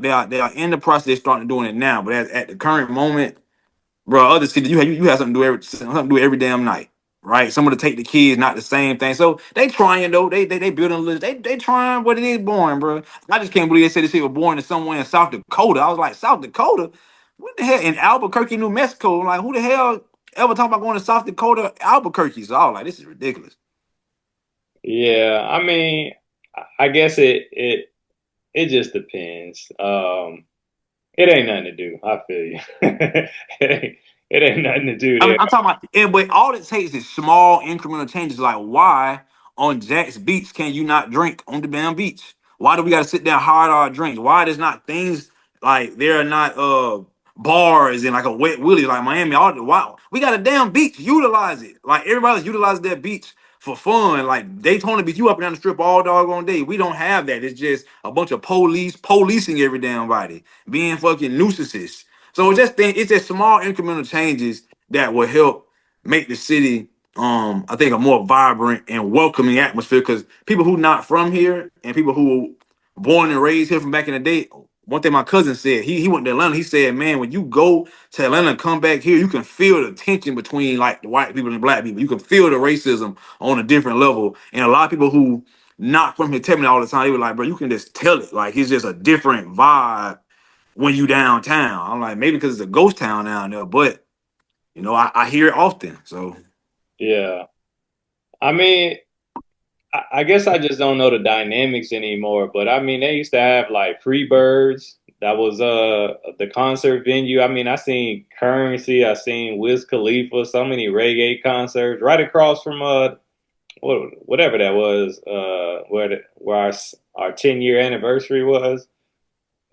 in the process starting doing it now. But at the current moment, bro, other cities you have something to do every damn night, right? Some of the take the kids, not the same thing. So they trying though. They building a list. They trying, but it is boring, bro. I just can't believe they said this shit was born in somewhere in South Dakota. I was like, South Dakota? What the hell? In Albuquerque, New Mexico? Like, who the hell ever talk about going to South Dakota, Albuquerque? So I was like, this is ridiculous. Yeah, I mean, I guess it just depends. It ain't nothing to do. I feel you. It ain't nothing to do I'm, there. I'm talking about, but all it takes is small incremental changes. Like, why on Jack's Beach can you not drink on the damn beach? Why do we got to sit there hard our drinks? Why there's not things like there are not bars and like a wet willy like Miami? Wow, we got a damn beach. Utilize it. Like everybody's utilizing that beach for fun. Like Daytona Beach, you up and down the strip all doggone day. We don't have that. It's just a bunch of police policing every damn body, being fucking nuisances. So it's just small incremental changes that will help make the city I think a more vibrant and welcoming atmosphere because people who not from here and people who born and raised here from back in the day, one thing my cousin said, he went to Atlanta. He said, man, when you go to Atlanta and come back here, you can feel the tension between like the white people and the black people. You can feel the racism on a different level. And a lot of people who not from here tell me all the time, they were like, bro, you can just tell it. Like it's just a different vibe when you downtown. I'm like, maybe because it's a ghost town down there, but you know, I hear it often. So Yeah. I mean, I guess I just don't know the dynamics anymore. But I mean, they used to have like Freebirds. That was the concert venue. I mean, I seen Currency. I seen Wiz Khalifa. So many reggae concerts right across from whatever that was. Where our 10-year anniversary was.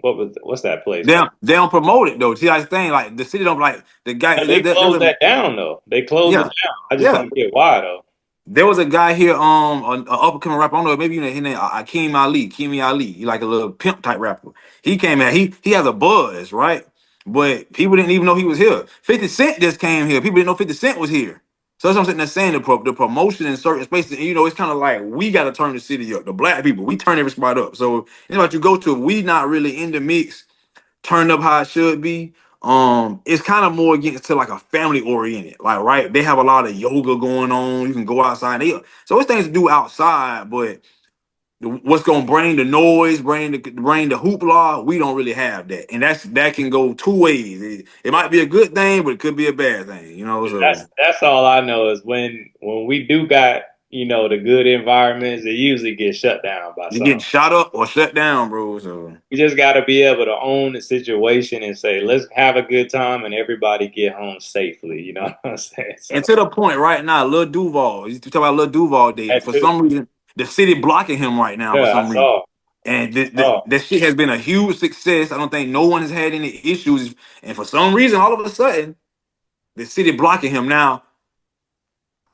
What's that place called? they don't promote it though. See, that's the thing. Like the city don't like the guy. They There was closed that down though. They closed it yeah, down. I just yeah. don't get why though. There was a guy here, an up and coming rapper. I don't know, maybe you know his name, Akeem Ali. Keem Ali. He like a little pimp type rapper. He came out. He has a buzz, right? But people didn't even know he was here. 50 Cent just came here. People didn't know 50 Cent was here. So that's what I'm sitting there saying. The promotion in certain spaces, and, you know, it's kind of like we got to turn the city up. The black people, we turn every spot up. So you know what you go to, we not really in the mix turned up how it should be. It's kind of more getting to like a family oriented, like right. They have a lot of yoga going on. You can go outside. So it's things to do outside, but what's gonna bring the noise, bring the hoopla, we don't really have that, and that can go two ways. It might be a good thing, but it could be a bad thing, you know. So That's all I know is when we do got the good environments, it usually gets shut down by you getting something. shot up or shut down, bro. So You just got to be able to own the situation and say, let's have a good time and everybody get home safely. You know what I'm saying? So and to the point right now, Lil Duval, you talk about Lil Duval dating. that For too. some reason, the city blocking him right now for Yeah, I some reason. saw. And Oh, that shit has been a huge success. I don't think no one has had any issues. And for some reason, all of a sudden, the city blocking him. Now,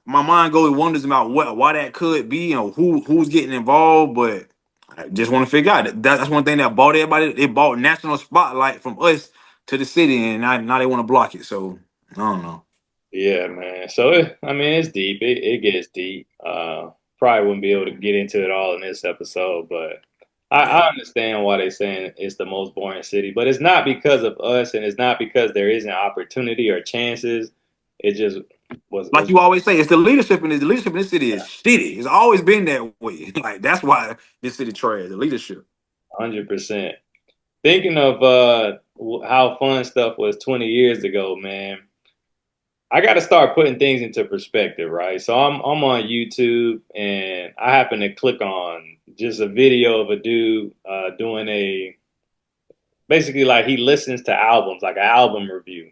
my mind goes wonders about why that could be and who's getting involved. But I just want to figure out that's one thing that bought everybody. It bought national spotlight from us to the city, and now they want to block it. So I don't know. yeah, man. So I mean, it's deep. It gets deep. Probably wouldn't be able to get into it all in this episode, but I Yeah. understand why they're saying it's the most boring city. But it's not because of us, and it's not because there isn't opportunity or chances. It just Like was you always say, it's the leadership in this city is shitty. It's always been that way. Like that's why this city trash. The leadership. 100%. Thinking of how fun stuff was 20 years ago, man. I got to start putting things into perspective, right? So I'm on YouTube and I happen to click on just a video of a dude doing a basically like he listens to albums, like an album review.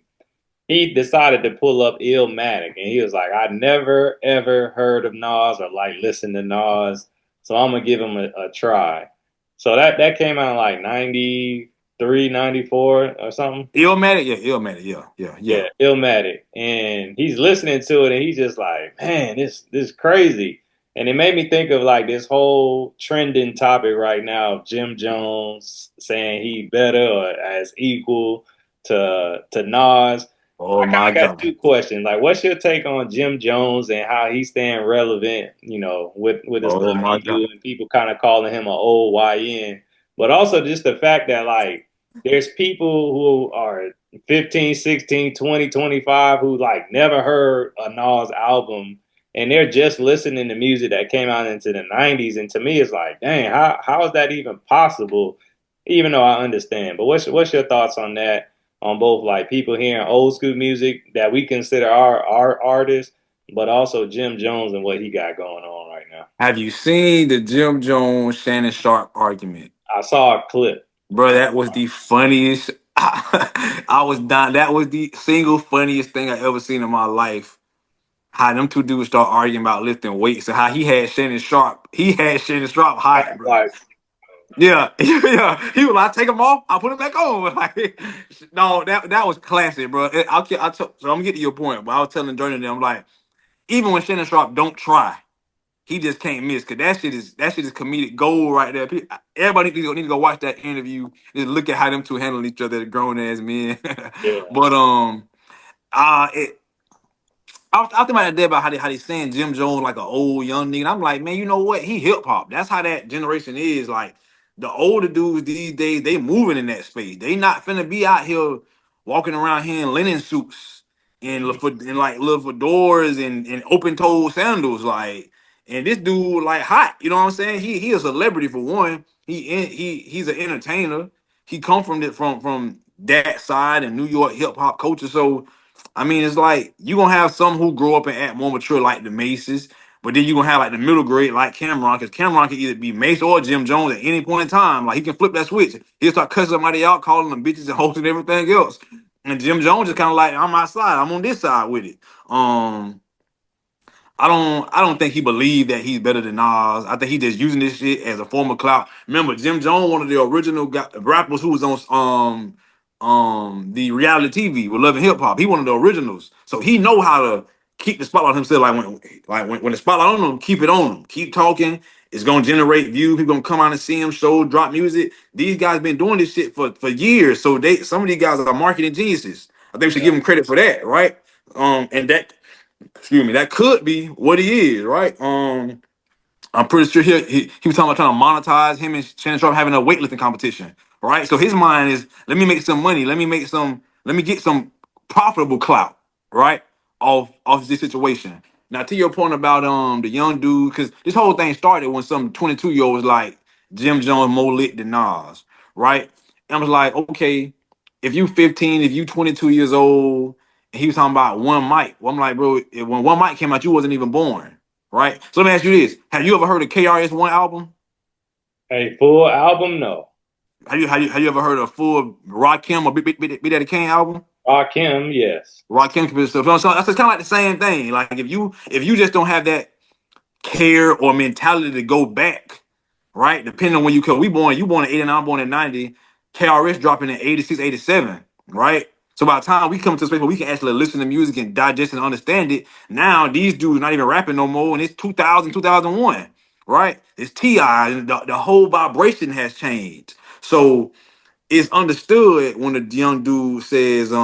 He decided to pull up Illmatic and he was like, I never ever heard of Nas or like listened to Nas, so I'm gonna give him a try. So that came out in like 93, 94 or something. Illmatic, yeah, Illmatic, yeah, yeah, Yeah, yeah. Illmatic. And he's listening to it and he's just like, man, this is crazy. And it made me think of like this whole trending topic right now of Jim Jones saying he better or as equal to Nas. Oh I kind my of got god. two questions. Like, what's your take on Jim Jones and how he's staying relevant, with the Oh stuff my he do god. and people kind of calling him an old YN. But also just the fact that like there's people who are 15, 16, 20, 25 who like never heard a Nas album and they're just listening to music that came out into the 90s. And to me, it's like, dang, how is that even possible? Even though I understand. But what's your thoughts on that? On both like people hearing old school music that we consider our artists, but also Jim Jones and what he got going on right now. Have you seen the Jim Jones Shannon Sharp argument? I saw a clip. Bro, that was the funniest. I was dying. That was the single funniest thing I ever seen in my life. How them two dudes start arguing about lifting weights and how he had Shannon Sharp I hot, was bro. like, Yeah, yeah. He was like, take them off, I'll put them back on. Like, no, that was classic, bro. So I'm getting to your point, but I was telling Jordan them like, even when Shannon Sharp don't try, he just can't miss because that shit is comedic gold right there. Everybody need to go watch that interview. Just look at how them two handling each other, grown ass men. yeah, But it. I was thinking about that day about how they saying Jim Jones like an old young nigga. And I'm like, man, you know what? He hip hop. That's how that generation is. Like the older dudes these days, they moving in that space. They not finna be out here walking around here in linen suits and like little fedoras and open toed sandals. Like, and this dude like hot. You know what I'm saying? He a celebrity for one. He's an entertainer. He come from from that side and New York hip hop culture. So I mean, it's like you gonna have some who grow up and act more mature like the Maces, but then you gonna have like the middle grade like Cameron, because Cameron can either be Mace or Jim Jones at any point in time. Like he can flip that switch. He'll start cussing somebody out, calling them bitches and hoes and everything else. And Jim Jones is kind of like, I'm outside, I'm on this side with it. I don't think he believed that he's better than Nas. I think he just using this shit as a form of clout. Remember, Jim Jones, one of the original rappers who was on the reality TV with Love and Hip Hop. He one of the originals. So he know how to keep the spotlight on himself. When the spotlight on him, keep it on him. Keep talking. It's gonna generate views. People gonna come out and see him, show, drop music. These guys been doing this shit for years. So some of these guys are marketing geniuses. I think we should Yeah. give him credit for that, right? And that, excuse me, that could be what he is, right? I'm pretty sure he was talking about trying to monetize him and Shannon Sharp having a weightlifting competition, right? So his mind is, let me make some money, let me get some profitable clout, right? Off this situation. Now to your point about the young dude, because this whole thing started when some 22-year-old was like Jim Jones more lit than Nas, right? And I was like, okay, if you 15, if you 22 years old, and he was talking about one mic, well, I'm like, bro, when one mic came out, you wasn't even born, right? So let me ask you this: have you ever heard of KRS One album? A full album? No. Have you ever heard of full Rakim or Big Daddy Kane album? Rakim, yes. Rakim stuff. So that's kind of like the same thing. Like if you just don't have that care or mentality to go back, right? Depending on when you come. You born in 89, I'm born in 90. KRS dropping in 86, 87, right? So by the time we come to a space where we can actually listen to music and digest and understand it, now these dudes not even rapping no more, and it's 2000, 2001, right? It's T.I., and the whole vibration has changed. So it's understood when the young dude says, I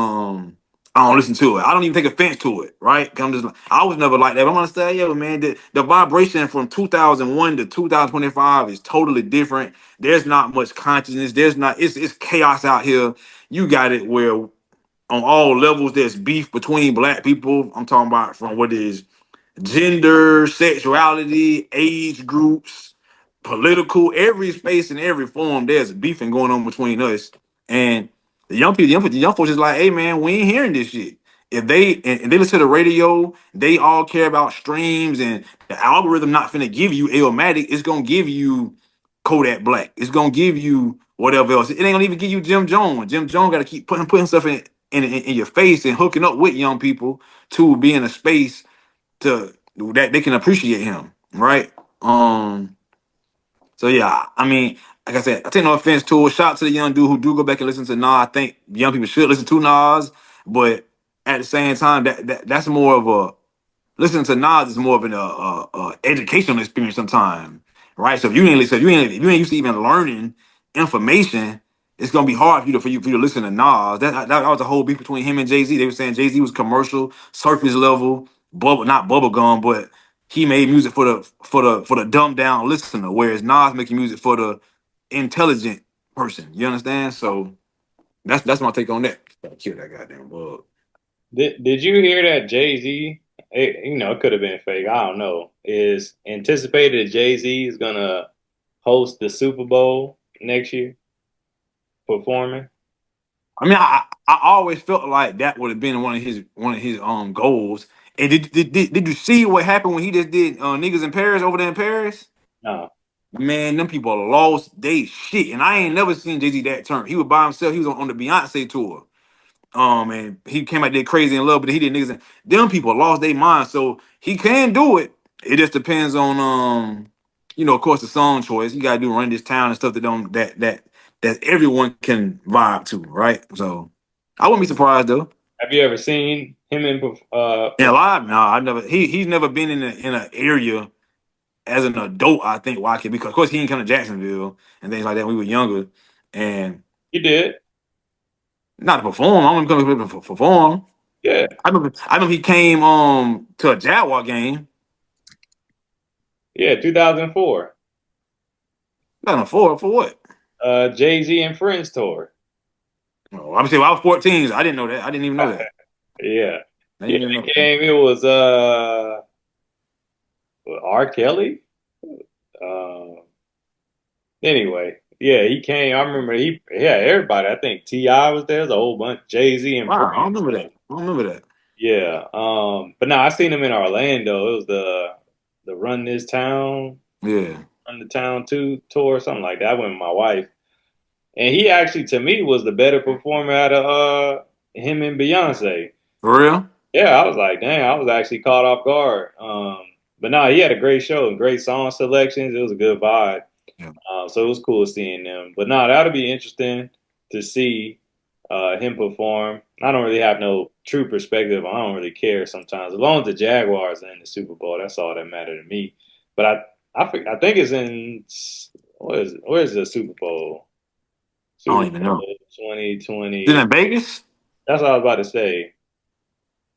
don't listen to it. I don't even take offense to it, right? 'Cause I'm just I was never like that. But I'm gonna say, yeah, man, the vibration from 2001 to 2025 is totally different. There's not much consciousness. It's chaos out here. You got it where on all levels there's beef between black people. I'm talking about from what is gender, sexuality, age groups, political, every space and every form, there's beefing going on between us. And the young folks is like, hey man, we ain't hearing this shit. If they listen to the radio, they all care about streams and the algorithm not finna give you Illmatic, it's gonna give you Kodak Black. It's gonna give you whatever else. It ain't gonna even give you Jim Jones. Jim Jones gotta keep putting stuff in your face and hooking up with young people to be in a space to that they can appreciate him, right? So yeah, I mean, like I said, I take no offense to it. Shout out to the young dude who do go back and listen to Nas. I think young people should listen to Nas, but at the same time, that's more of a listening to Nas is more of an educational experience sometimes, right? So if you ain't listen, if you ain't used to even learning information, it's gonna be hard for you to listen to Nas. That was a whole beef between him and Jay Z. They were saying Jay Z was commercial, surface level, not bubble gum, but he made music for the dumbed down listener, whereas Nas making music for the intelligent person. You understand? So that's my take on that. Gotta kill that goddamn bug. Did you hear that Jay Z? It could have been fake. I don't know. Is anticipated Jay Z is gonna host the Super Bowl next year, performing. I mean, I always felt like that would have been one of his goals. And did you see what happened when he just did niggas in Paris over there in Paris? No, Man, them people lost they shit, and I ain't never seen Jay Z that turn. He was by himself. He was on the Beyonce tour. And he came out there crazy in love, but he did niggas. Them people lost their mind, so he can do it. It just depends on of course, the song choice. You gotta do Run This Town and stuff that don't that everyone can vibe to, right? So I wouldn't be surprised though. have you ever seen him in And live, no, I never. He's never been in an area as an adult. I think watching because of course he ain't come to Jacksonville and things like that. When we were younger, and You did? not to perform. I don't come to perform. Yeah, I remember he came to a Jaguar game. yeah, 2004. Not for what? Jay-Z and Friends tour. Oh, I'm saying I was 14. So I didn't know that. I didn't even know that. Yeah. I Yeah, didn't even know it that. came. It was R. Kelly. Uh, anyway, yeah, he came. I remember everybody. I think T.I. was there. There's a whole bunch. Jay-Z and Wow, I don't Friends. remember that. I don't remember that. Yeah. But no, I seen him in Orlando. It was the Run This Town, Yeah, Run the Town 2 tour, something like that. I went with my wife. And he actually, to me, was the better performer out of him and Beyonce. for real. Yeah, I was like, dang, I was actually caught off guard. But no, he had a great show and great song selections. It was a good vibe. Yeah. So it was cool seeing them. But no, that'll be interesting to see him perform. I don't really have no true perspective. I don't really care sometimes. As long as the Jaguars are in the Super Bowl, that's all that matters to me. But I think it's in where's the Super Bowl? I don't Super even know. Bowl Is it 2020. in Vegas? That's what I was about to say.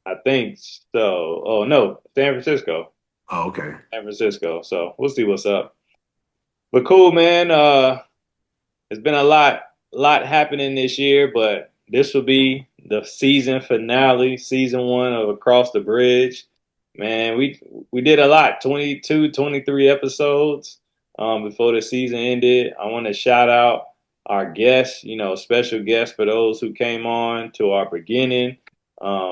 I think so. Oh no, San Francisco. Oh, okay. San Francisco. So we'll see what's up. But cool, man. It's been lot happening this year, but this will be the season finale, season one of Across the Bridge. Man, we did a lot, 22, 23 episodes before the season ended. I want to shout out our guests, special guests for those who came on to our beginning.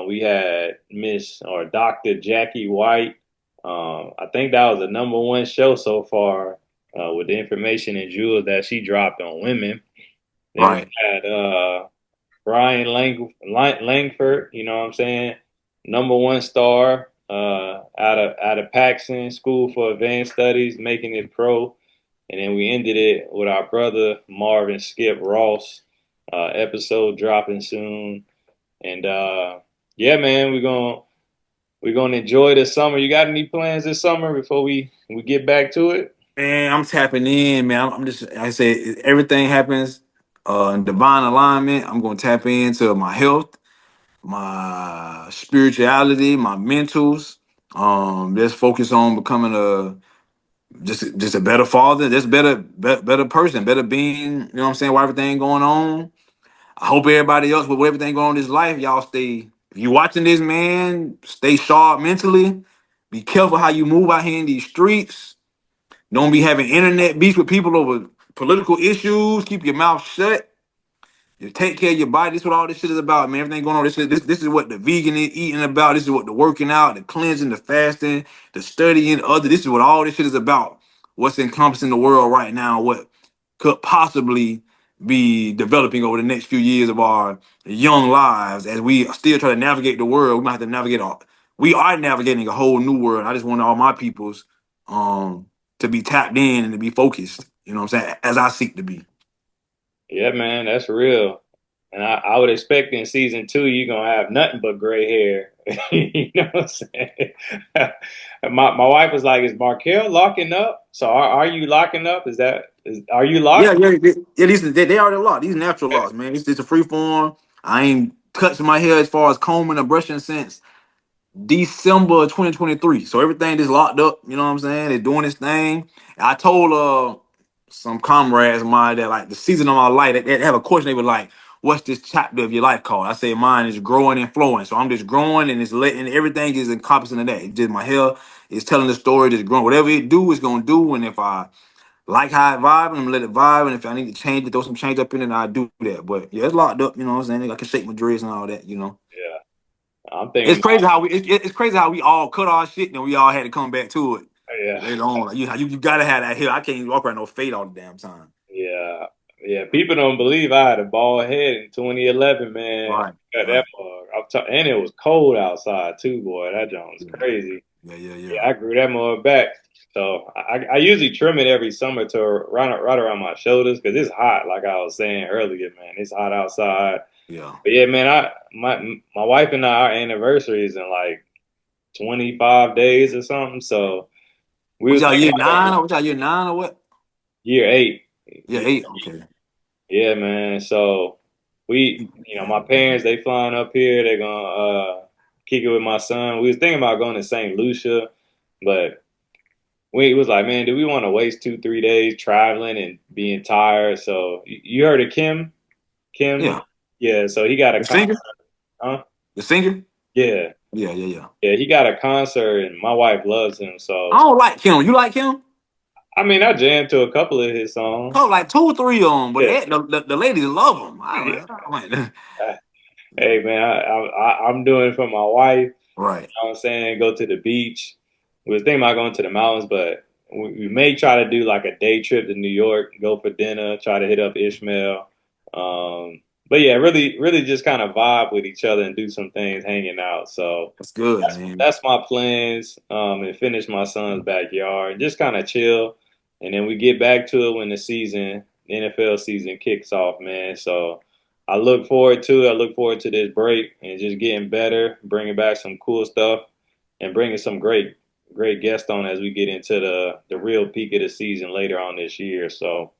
We had Miss or Dr. Jackie White. I think that was the number one show so far with the information and jewels that she dropped on women. Then we Right. had Brian Langford, you know what I'm saying? Number one star out of Paxson School for Advanced Studies, making it pro. And then we ended it with our brother Marvin Skip Ross, episode dropping soon. And yeah, man, we're gonna enjoy the summer. You got any plans this summer before we get back to it? Man, I'm tapping in, man. I'm just, like I said, everything happens in divine alignment. I'm going to tap into my health, my spirituality, my mentals. Just focus on becoming just a better father, just better person, better being. You know what I'm saying? While everything going on, I hope everybody else with everything going on in this life, y'all stay. If you watching this, man, stay sharp mentally. Be careful how you move out here in these streets. Don't be having internet beefs with people over political issues. Keep your mouth shut. You take care of your body. This is what all this shit is about, man. Everything going on. This is what the vegan is eating about. This is what the working out, the cleansing, the fasting, the studying, other. This is what all this shit is about. What's encompassing the world right now? What could possibly be developing over the next few years of our young lives as we still try to navigate the world. We might have to navigate all. We are navigating a whole new world. I just want all my peoples to be tapped in and to be focused. You know what I'm saying? As I seek to be. Yeah, man, that's real. And I would expect in season two you're gonna have nothing but gray hair. You know what I'm saying? My wife was like, "Is Markel locking up? So are you locking up? Are you Yeah, locked?" yeah. These they already locked. These natural locks, man. It's a free form. I ain't touching my hair as far as combing or brushing since December of 2023. So everything is locked up. You know what I'm saying? They're doing this thing. I told some comrades of mine that like the season of my life, they have a question. They were like, "What's this chapter of your life called?" I say mine is growing and flowing. So I'm just growing and it's letting everything is encompassing of that. It's just my hair is telling the story, just growing. Whatever it do, it's gonna do. And if I like how it vibe, I'm gonna let it vibe. And if I need to change it, throw some change up in it, I do that. But yeah, it's locked up. You know what I'm saying? I can shake my dreads and all that. You know. Yeah, I'm thinking It's crazy about how it's crazy how we all cut our shit and we all had to come back to it yeah, later on. Like, you gotta have that hair. I can't even walk around no fade all the damn time. yeah, yeah. People don't believe I had a bald head in 2011, man. Right, Got that right. mug. And it was cold outside too, boy. That joint was Yeah, crazy. yeah. Yeah, I grew that mug back. So I usually trim it every summer to right around my shoulders because it's hot. Like I was saying earlier, man, it's hot outside. Yeah. But yeah, man, my wife and I, our anniversary is in like 25 days or something. So we What was y'all thinking year about nine? Or what y'all year nine or what? year eight. Yeah, eight. Okay. Yeah, man. So my parents they flying up here. They're gonna kick it with my son. We was thinking about going to St. Lucia, but we was like, man, do we want to waste 2, 3 days traveling and being tired? So you heard of Kim? Kim? Yeah, Yeah. So he got a the singer, concert. Huh? the singer. Yeah. Yeah, yeah, yeah. Yeah. He got a concert, and my wife loves him. I So don't like him. You like him? I mean, I jammed to a couple of his songs. Oh, like 2 or 3 of them, but Yeah. the ladies love him. I went, Hey man, I'm doing it for my wife. right. Know what I'm saying? Go to the beach. We was thinking about going to the mountains, but we may try to do like a day trip to New York, go for dinner, try to hit up Ishmael. But yeah, really, really just kind of vibe with each other and do some things hanging out. So That's good, man. that's my plans. And finish my son's backyard and just kind of chill. And then we get back to it when the NFL season kicks off, man. So I look forward to it. I look forward to this break and just getting better, bringing back some cool stuff, and bringing some great guests on as we get into the real peak of the season later on this year. So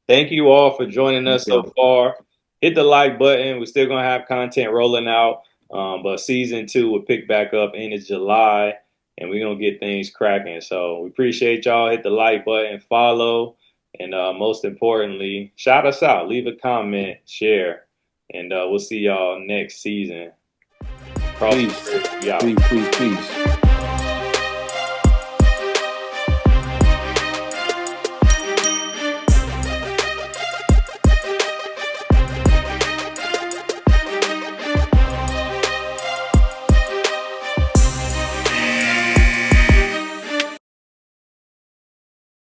thank you all for joining us so far. Hit the like button. We're still gonna have content rolling out, but season 2 will pick back up in July, and we're gonna get things cracking. So we appreciate y'all. Hit the like button, follow, and most importantly, shout us out. Leave a comment, share, and we'll see y'all next season. Cross Peace. the board. We out. Peace, peace, peace.